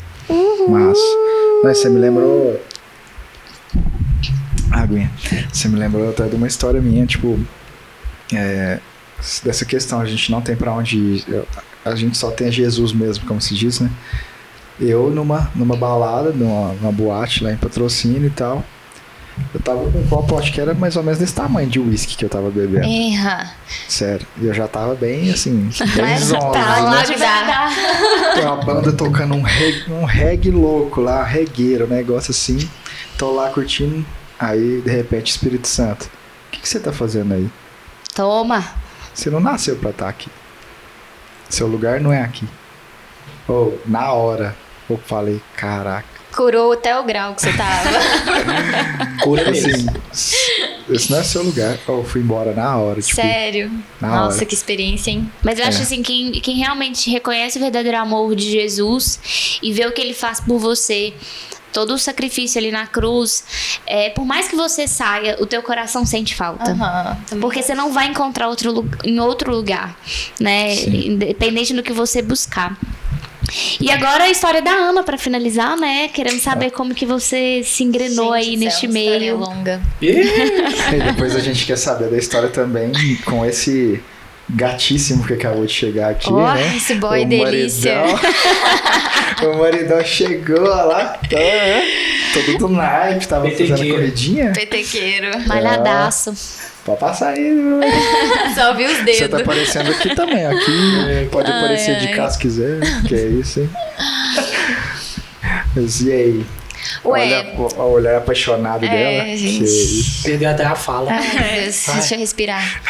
Mas você me lembrou... Aguinha. Você me lembrou até de uma história minha, tipo... dessa questão, a gente não tem pra onde ir. A gente só tem Jesus mesmo, como se diz, né? Eu numa balada, numa boate lá em Patrocínio e tal. Eu tava com um copo, acho que era mais ou menos desse tamanho de uísque que eu tava bebendo. Sério. E eu já tava bem, assim, bem zonzo, né? Tem uma banda tocando um reggae louco lá, regueiro, um negócio assim. Tô lá curtindo, aí de repente Espírito Santo. O que você tá fazendo aí? Toma. Você não nasceu pra estar aqui. Seu lugar não é aqui. Na hora, eu falei, caraca. Curou até o grau que você tava. Cura Assim, mesmo. esse não é seu lugar. Eu fui embora na hora. Tipo, Sério? na Nossa, hora. que experiência, hein? Mas eu acho assim, quem realmente reconhece o verdadeiro amor de Jesus e vê o que ele faz por você, todo o sacrifício ali na cruz, por mais que você saia, o teu coração sente falta. Porque você não vai encontrar em outro lugar, né? Sim. Independente do que você buscar. E agora a história da Ana, pra finalizar, né? Queremos saber como que você se engrenou Gente aí do céu, neste uma história meio. longa. E depois a gente quer saber da história também com esse gatíssimo que acabou de chegar aqui, né? Esse boy O delícia. O maridão chegou lá, todo do naipe, tava fazendo Petequeiro. corridinha. Petequeiro. Malhadaço. Pode passar aí, meu. Só vi os Você dedos. tá aparecendo aqui também. Aqui pode aparecer de cá se quiser. Que é isso, hein? Mas e aí? Ué. Olha o olhar apaixonado dela. gente. Que isso. Perdeu até a fala. Ai, Deus, deixa eu respirar.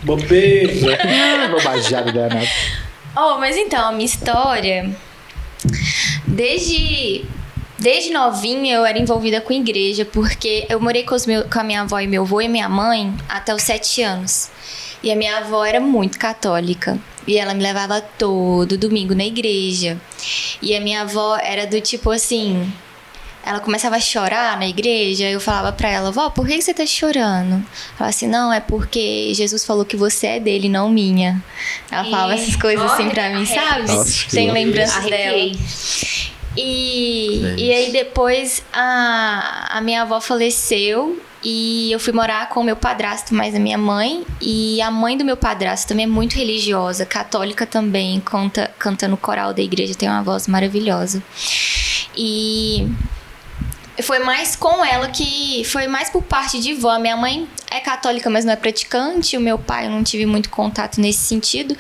Bobeira. Bobajada danada. Mas então, a minha história... Desde novinha eu era envolvida com igreja, porque eu morei com a minha avó e meu avô e minha mãe até os 7 anos. E a minha avó era muito católica. E ela me levava todo domingo na igreja. E a minha avó era do tipo assim... Ela começava a chorar na igreja, eu falava pra ela, vó, por que você tá chorando? Ela falava assim, não, é porque Jesus falou que você é dele, não minha. Ela falava essas coisas assim pra mim, sabe? Nossa, que Tenho louco. lembranças dela. Arrepiei. E aí depois a minha avó faleceu e eu fui morar com o meu padrasto, mais a minha mãe. E a mãe do meu padrasto também é muito religiosa, católica também, canta no coral da igreja, tem uma voz maravilhosa. E foi mais com ela que... Foi mais por parte de vó. Minha mãe é católica, mas não é praticante. O meu pai, eu não tive muito contato nesse sentido.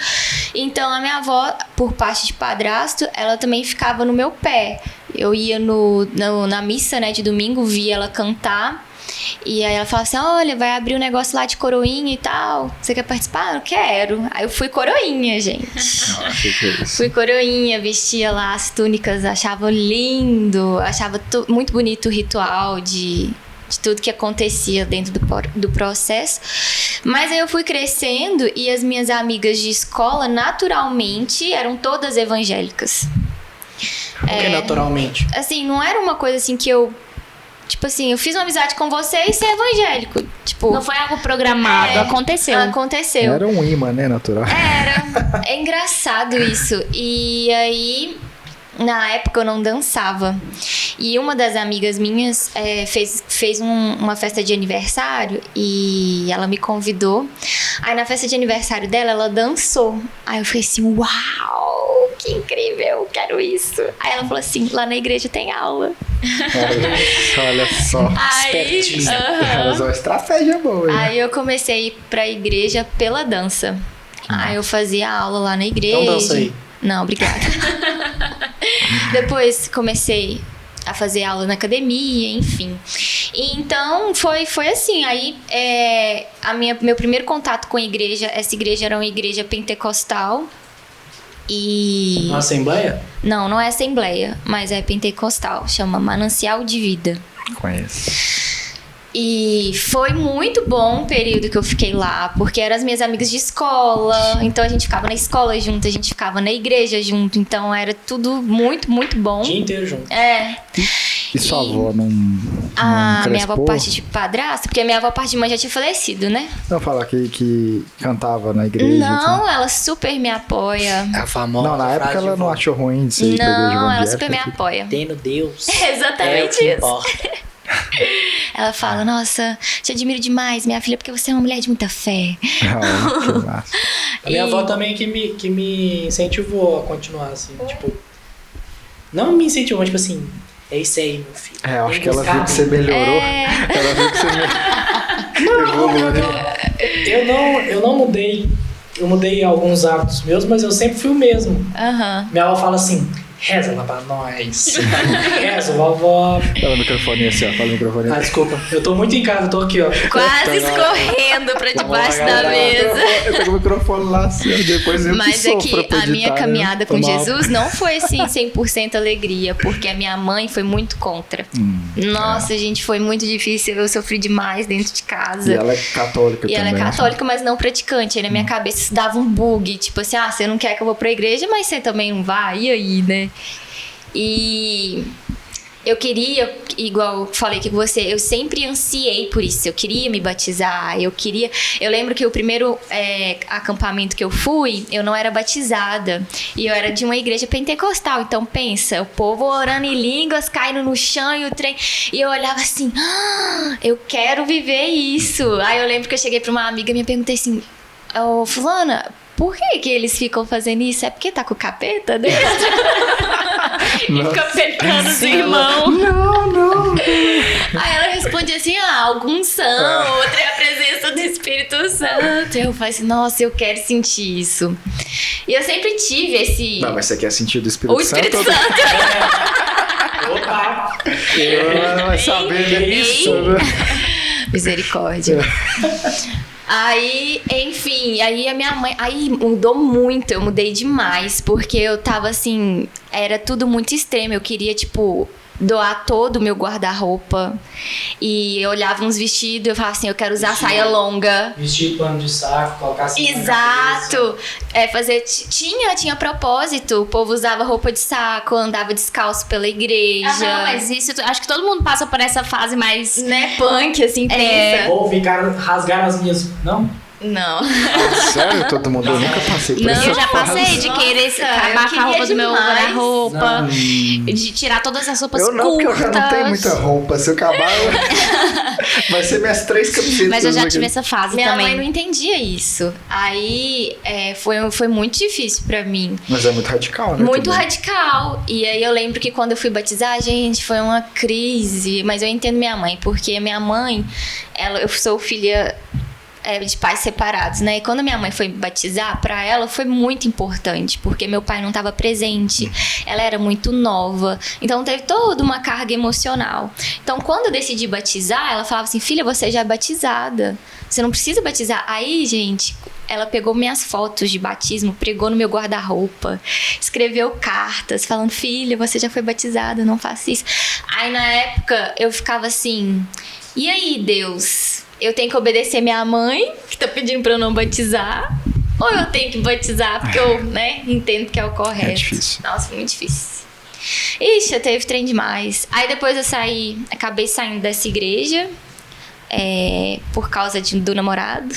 Então, a minha avó, por parte de padrasto, ela também ficava no meu pé. Eu ia na missa, né, de domingo, via ela cantar. E aí ela falava assim, olha, vai abrir um negócio lá de coroinha e tal. Você quer participar? Eu quero. Aí eu fui coroinha, gente. Nossa, que isso. Fui coroinha, vestia lá as túnicas, achava lindo, achava muito bonito o ritual de tudo que acontecia dentro do processo. Mas aí eu fui crescendo e as minhas amigas de escola, naturalmente, eram todas evangélicas. Porque naturalmente. Assim, não era uma coisa assim que eu... Tipo assim, eu fiz uma amizade com você e você é evangélico. Tipo, Não foi algo programado, aconteceu. Aconteceu. Era um imã, né, natural. Era. É engraçado isso. E aí, na época eu não dançava. E uma das amigas minhas fez uma festa de aniversário e ela me convidou. Aí na festa de aniversário dela, ela dançou. Aí eu falei assim, uau, que incrível, quero isso. Aí ela falou assim, lá na igreja tem aula. Olha só. Aí, Espertinha. Ela usou uma estratégia boa, hein? aí eu comecei a ir pra igreja pela dança. Aí eu fazia aula lá na igreja. Então dança aí. Não, obrigada. Depois comecei a fazer aula na academia, enfim. E então foi assim. Aí meu primeiro contato com a igreja, essa igreja era uma igreja pentecostal. E. Uma assembleia? Não é assembleia, mas é pentecostal. Chama Manancial de Vida. Conheço. E foi muito bom o período que eu fiquei lá, porque eram as minhas amigas de escola, então a gente ficava na escola junto, a gente ficava na igreja junto, então era tudo muito, muito bom. O dia inteiro junto. E sua avó não minha avó parte de padrasto, porque a minha avó parte de mãe já tinha falecido, né? Não, falar que cantava na igreja. Não, ela super me apoia. É a famosa. Não, na época ela não achou ruim de ser pra igreja Não, ela evangélica, super me apoia. Tendo Deus. Exatamente é o que isso. importa. Ela fala, nossa, te admiro demais, minha filha, porque você é uma mulher de muita fé. Ah, que massa. A minha avó também que me incentivou a continuar, assim, tipo... Não me incentivou, mas tipo assim... É isso aí, meu filho. É, eu acho Tem que ela buscar viu que você melhorou. Ela viu que você evoluiu. Eu não mudei. Eu mudei alguns hábitos meus, mas eu sempre fui o mesmo. Minha avó fala assim... Reza lá pra nós. Reza, vovó. Fala o microfone assim, ó. Fala o microfone assim. Desculpa. Eu tô muito em casa, eu tô aqui, ó. Quase escorrendo pra debaixo da mesa. Eu tô com o microfone lá assim, depois eu Mas é que a minha caminhada com Foi mal. Jesus não foi assim 100% alegria, porque a minha mãe foi muito contra. Nossa, gente, foi muito difícil. Eu sofri demais dentro de casa. E ela é católica E também. ela é católica, mas não praticante. Aí na minha cabeça isso dava um bug. Tipo assim, você não quer que eu vou pra igreja, mas você também não vai. E aí, né? E eu queria, igual eu falei aqui com você, eu sempre ansiei por isso. Eu queria me batizar, eu lembro que o primeiro acampamento que eu fui, eu não era batizada. E eu era de uma igreja pentecostal. Então pensa, o povo orando em línguas, caindo no chão e o trem. E eu olhava assim, eu quero viver isso. Aí eu lembro que eu cheguei pra uma amiga e me perguntei assim, fulana, por que eles ficam fazendo isso? É porque tá com o capeta dentro? E fica pecando os irmãos. Não. Aí ela responde assim, alguns são, outra é a presença do Espírito Santo. Eu falei assim, nossa, eu quero sentir isso. E eu sempre tive esse... Não, mas você quer sentir do Espírito O Espírito Santo? Opa! Vai saber isso. Misericórdia. Aí, enfim, aí a minha mãe... Aí mudou muito, eu mudei demais. Porque eu tava assim... Era tudo muito extremo. Eu queria, tipo... doar todo o meu guarda-roupa. E eu olhava uns vestidos e eu falava assim, eu quero usar saia longa. Vestir pano de saco, colocar assim. Exato. Tinha propósito. O povo usava roupa de saco, andava descalço pela igreja. Mas isso, acho que todo mundo passa por essa fase mais... Né, punk, assim, pensa. Ou ficaram, rasgaram as minhas... Não? Não. Sério? Todo mundo? Eu nunca passei por Não, essa Eu já fase. passei de querer acabar eu com a queria roupa do meu demais. guarda-roupa, de tirar todas as roupas Eu não, porque eu já não tenho muita curtas. roupa. Se eu acabar, vai ser minhas 3 camisetas. Mas eu já aqui. tive essa fase Minha também. mãe não entendia isso. Aí foi muito difícil pra mim. Mas é muito radical, né? Muito também. radical. E aí eu lembro que quando eu fui batizar, gente, foi uma crise. Mas eu entendo minha mãe, porque minha mãe, eu sou filha de pais separados, né? E quando minha mãe foi batizar, pra ela foi muito importante, porque meu pai não estava presente, ela era muito nova, então teve toda uma carga emocional. Então, quando eu decidi batizar, ela falava assim, filha, você já é batizada, você não precisa batizar. Aí, gente, ela pegou minhas fotos de batismo, pregou no meu guarda-roupa, escreveu cartas falando, filha, você já foi batizada, não faça isso. Aí, na época, eu ficava assim, e aí, Deus? Eu tenho que obedecer minha mãe, que tá pedindo pra eu não batizar, ou eu tenho que batizar porque eu, entendo que é o correto. É difícil. Nossa, foi muito difícil. Ixi, teve trem demais. Aí depois eu acabei saindo dessa igreja, por causa do namorado.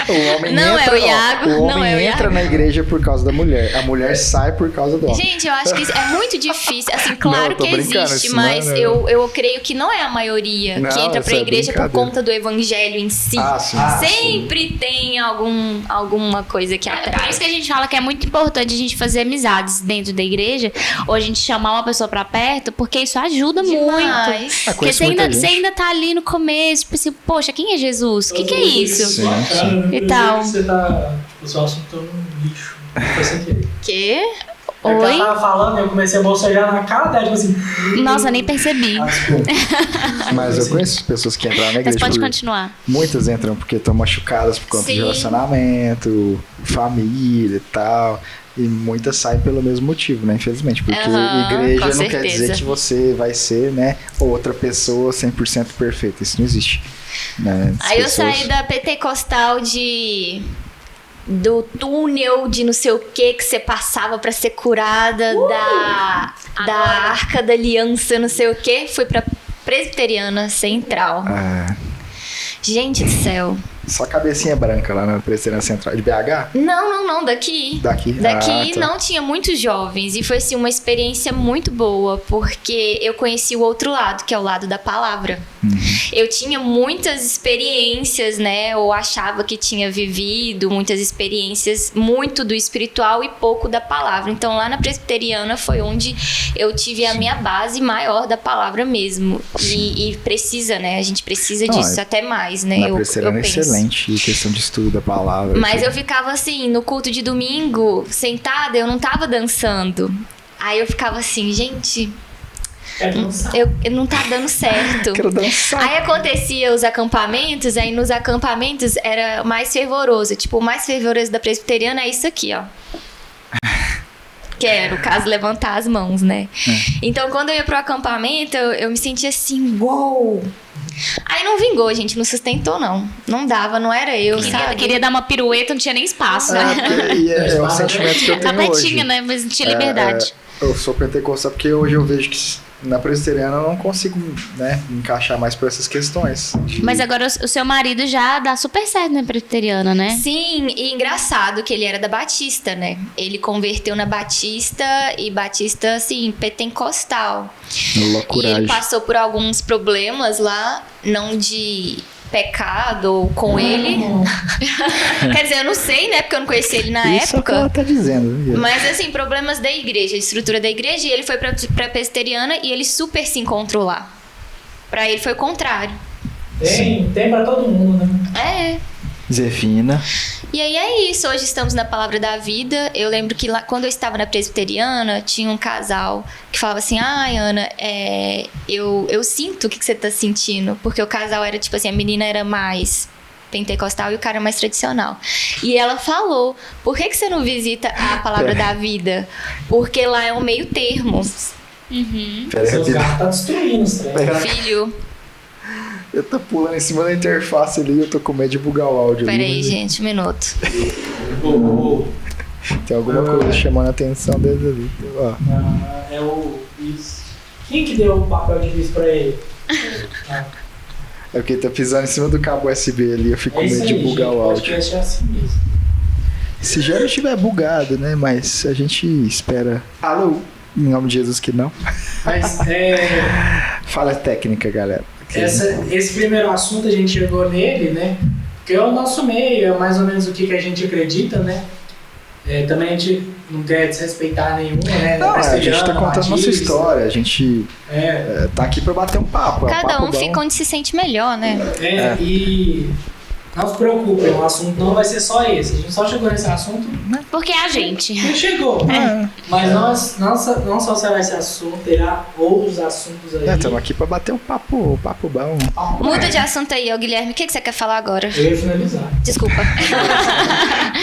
O homem Não entra, é o Iago, o não homem é o entra Iago. na igreja por causa da mulher. A mulher sai por causa do homem. Gente, eu acho que isso é muito difícil. Assim, claro Não, tô que brincando, existe, isso não é, mas né? eu creio que não é a maioria Não, que entra isso pra é igreja por brincadeira. conta do evangelho em si. Ah, sim. Sempre tem alguma coisa que Por atrai. isso que a gente fala que é muito importante a gente fazer amizades dentro da igreja, ou a gente chamar uma pessoa pra perto, porque isso ajuda muito. Demais. Ah, Porque conheço você muita ainda, gente. você ainda tá ali no começo, tipo assim, poxa, quem é Jesus? O que é isso? Sim, sim. E tal. Você tá... O seu assunto tá no lixo. Foi sem querer. Quê? É que ela Oi? tava falando e eu comecei a bocejar na cara dela, tipo assim... Nossa, nem percebi. Desculpa. Mas eu conheço pessoas que entraram na Mas igreja. pode por- continuar. Muitas entram porque estão machucadas por conta de Sim. relacionamento, família e tal. E muitas saem pelo mesmo motivo, né? Infelizmente. Porque Aham, igreja com não quer certeza. dizer que você vai ser, né, outra pessoa 100% perfeita. Isso não existe. Né? As Aí eu pessoas- saí da pentecostal do túnel de não sei o que você passava pra ser curada, da Arca da Aliança, não sei o que, fui pra presbiteriana central. Ah, Gente do céu. só cabecinha branca lá na Presbiteriana Central de BH? Não, daqui. Daqui? Daqui Ah, tá. não tinha muitos jovens e foi assim uma experiência muito boa, porque eu conheci o outro lado, que é o lado da palavra. Eu tinha muitas experiências, né? Eu achava que tinha vivido muitas experiências, muito do espiritual e pouco da palavra. Então lá na presbiteriana foi onde eu tive a minha base maior da palavra mesmo. E precisa, né? A gente precisa Não, disso até mais, né? Na Presbiteriana é penso. excelente em questão de estudo da palavra. Mas eu ficava assim, no culto de domingo, sentada, eu não tava dançando. Aí eu ficava assim, gente, eu não tá dando certo. Quero dançar. Aí acontecia os acampamentos, aí nos acampamentos era mais fervoroso. Tipo, o mais fervoroso da presbiteriana é isso aqui, ó. Que era, no caso, levantar as mãos, né? Então, quando eu ia pro acampamento, eu me sentia assim, uou! Aí não vingou, gente, não sustentou, não. Não dava, não era eu, sabe? Queria dar uma pirueta, não tinha nem espaço, né? E é o sentimento que eu tenho Até hoje. tinha, né? Mas não tinha liberdade. Eu sou pentecostal porque hoje eu vejo que na presbiteriana eu não consigo, né, me encaixar mais por essas questões. Mas agora o seu marido já dá super certo na presbiteriana, né? Sim, e engraçado que ele era da Batista, né? Ele converteu na Batista e Batista, assim, pentecostal. E Loucuragem. ele passou por alguns problemas lá, não de pecado com ele. Quer dizer, eu não sei, né? Porque eu não conheci ele na Isso é o que ela época. tá dizendo. Mas assim, problemas da igreja, estrutura da igreja, e ele foi pra presbiteriana e ele super se encontrou lá. Pra ele foi o contrário. Tem pra todo mundo, né? É. Zefina. E aí é isso, hoje estamos na Palavra da Vida. Eu lembro que lá, quando eu estava na presbiteriana, tinha um casal que falava assim, ai, Ana, eu sinto o que você tá sentindo. Porque o casal era tipo assim, a menina era mais pentecostal e o cara mais tradicional. E ela falou, por que você não visita a Palavra da Vida? Porque lá é um meio termo. Pera aí, Seus carros tá destruindo os trem. Pera. Filho, Eu tô pulando em cima da interface ali, eu tô com medo de bugar o áudio. ali, peraí, mas gente, um minuto. Tem alguma coisa chamando a atenção deles ali. Ó. É o... Isso. Quem que deu o papel de visto pra ele? É porque tá pisando em cima do cabo USB ali, eu fico com É isso medo de aí, bugar gente, o áudio. podcast é assim mesmo. Se já não estiver bugado, né? Mas a gente espera. Alô? Em nome de Jesus que não. Mas Fala técnica, galera. esse primeiro assunto a gente chegou nele, né? Que é o nosso meio, é mais ou menos o que a gente acredita, né? Também a gente não quer desrespeitar nenhuma, né? Não, a gente tá Presbiteriano, contando nossa batista. história. A gente tá aqui pra bater um papo. é um Cada papo um bom. fica onde se sente melhor, né? E não se preocupem, o assunto não vai ser só esse. A gente só chegou nesse assunto Porque é a gente. e chegou. Mas não só será esse assunto, terá outros assuntos aí. Estamos aqui pra bater um papo bom. Muda de assunto aí, ô Guilherme. O que você quer falar agora? Eu ia finalizar. Desculpa.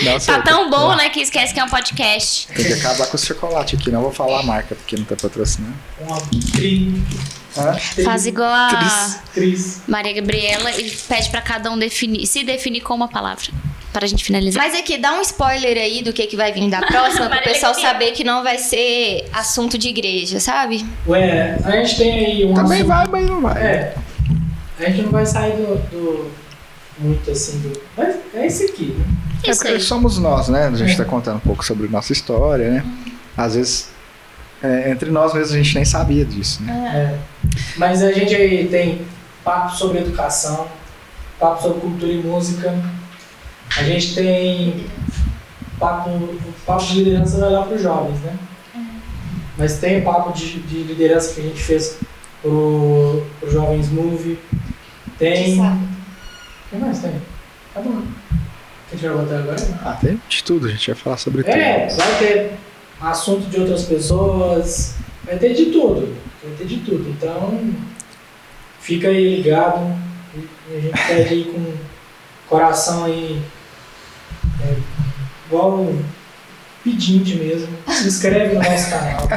Nossa, Tá tão bom, né, que esquece que é um podcast. tem que acabar com o chocolate aqui. Não vou falar a marca porque não tá patrocinando. Uma tri. Hã? Faz igual a Tris. Maria Gabriela e pede pra cada um se definir com uma palavra. Pra gente finalizar. Mas aqui, dá um spoiler aí do que vai vir da próxima, pro pessoal saber que não vai ser assunto de igreja, sabe? Ué, a gente tem aí um Também assunto. vai, mas não vai. A gente não vai sair do muito assim do. Mas é esse aqui, né? É Isso porque aí. somos nós, né? A gente tá contando um pouco sobre nossa história, né? Às vezes, entre nós mesmos a gente nem sabia disso, né? Mas a gente aí tem papo sobre educação, papo sobre cultura e música. A gente tem papo de liderança vai lá para os jovens, né? Mas tem papo de liderança que a gente fez pro Jovens Move. Tem. O que mais tem? Tá bom. A gente vai botar agora? Tem de tudo, a gente vai falar sobre tudo. Vai ter assunto de outras pessoas, vai ter de tudo. Então, fica aí ligado. E a gente pede aí com coração aí. Igual pedindo mesmo. Se inscreve no nosso canal.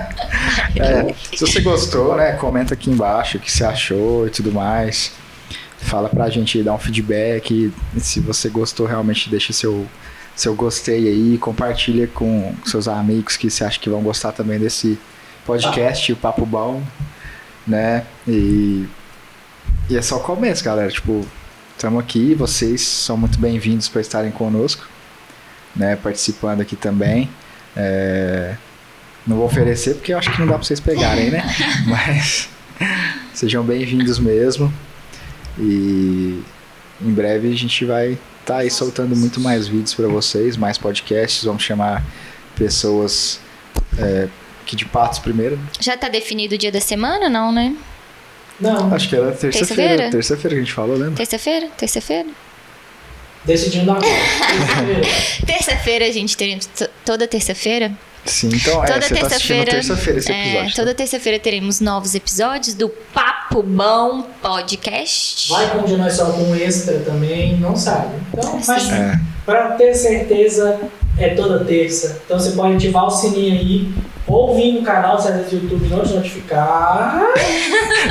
Se você gostou, né, comenta aqui embaixo o que você achou e tudo mais. Fala pra gente, dá um feedback. Se você gostou, realmente deixa seu gostei aí. Compartilha com seus amigos que você acha que vão gostar também desse podcast, o Papo Bom, né? E é só o começo, galera. Tipo, estamos aqui, vocês são muito bem-vindos para estarem conosco, né? Participando aqui também. Não vou oferecer porque eu acho que não dá para vocês pegarem, né? Mas sejam bem-vindos mesmo. E em breve a gente vai estar aí soltando muito mais vídeos para vocês, mais podcasts. Vamos chamar pessoas aqui de Patos primeiro. Né? Já tá definido o dia da semana, não, né? Não. Acho que era terça-feira. Terça-feira que a gente falou, lembra? Terça-feira? Decidindo agora. Terça-feira, a gente teremos toda terça-feira. Sim, então toda você terça-feira, tá assistindo terça-feira esse episódio. Toda terça-feira teremos novos episódios do Papo Bom Podcast. Vai continuar só com extra também, não sabe. Então, mas Sim. pra ter certeza, é toda terça. Então você pode ativar o sininho aí, ou vir no canal, se às vezes o YouTube não te notificar.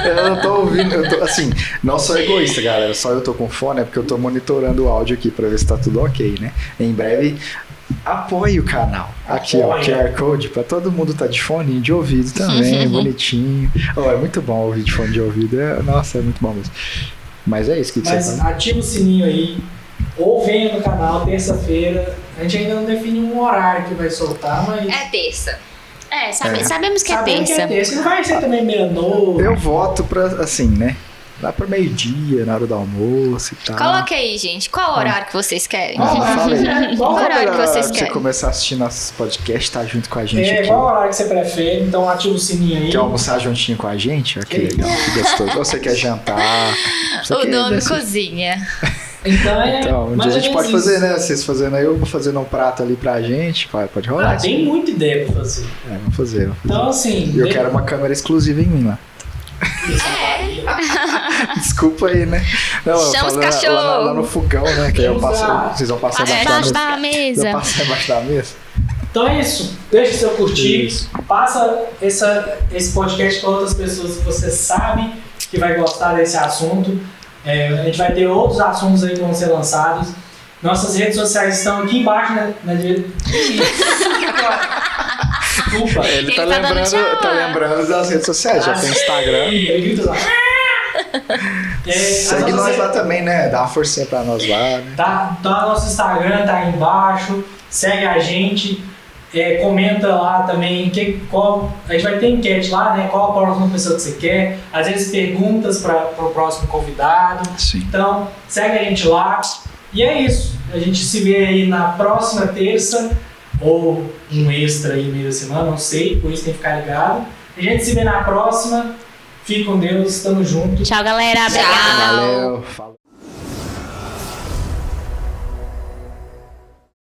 Eu não tô ouvindo, assim, não sou egoísta, galera. Só eu tô com fone, é porque eu tô monitorando o áudio aqui pra ver se tá tudo ok, né? Em breve, apoie o canal. Aqui, ó, QR Code pra todo mundo tá de fone de ouvido também, bonitinho. É muito bom ouvir de fone de ouvido. Nossa, é muito bom mesmo. Mas é isso que você fala. Ativa o sininho aí, ou venha no canal terça-feira. A gente ainda não define um horário que vai soltar, mas... É terça. Sabemos que é sabemos terça. que é terça. Não vai ser também meia-noite. Eu voto pra, assim, né? Lá pro meio-dia, na hora do almoço e tal. Coloque aí, gente. Qual horário que vocês querem? Fala aí. Qual horário que vocês Pra você querem? começar a assistir nossos podcasts, tá junto com a gente aqui. Qual horário que você prefere? Então ativa o sininho aí. Quer almoçar juntinho com a gente? Olha que legal, que gostoso. Ou você quer jantar? O dono cozinha. Então, um dia a gente pode fazer, né? Vocês fazendo aí, eu vou fazendo um prato ali pra gente. Pode rolar. Tem muita ideia pra fazer. Vamos fazer. Então, assim... Eu quero uma câmera exclusiva em mim lá. Desculpa aí, né? Não, chama os lá cachorros. no fogão, né? Que aí eu passo, vocês vão passar Embaixo da mesa. Eu passo embaixo da mesa. Então é isso. Deixa o seu curtir. Passa esse podcast para outras pessoas que você sabe que vai gostar desse assunto. A gente vai ter outros assuntos aí que vão ser lançados. Nossas redes sociais estão aqui embaixo, né? Desculpa. Ele tá tá dando tchau. lembrando das redes sociais. Já tem Instagram. Ele grita lá. Segue nós lá também, né? Dá uma forcinha pra nós lá, né? Tá, então nosso Instagram tá aí embaixo. Segue a gente. Comenta lá também a gente vai ter enquete lá, né? Qual a próxima pessoa que você quer, às vezes perguntas para o próximo convidado. Sim. Então segue a gente lá e é isso, a gente se vê aí na próxima terça ou um extra aí meio da semana, não sei, por isso tem que ficar ligado. A gente se vê na próxima, fique com Deus, tamo junto. Tchau, galera. Tchau. Obrigada. Valeu. Falou.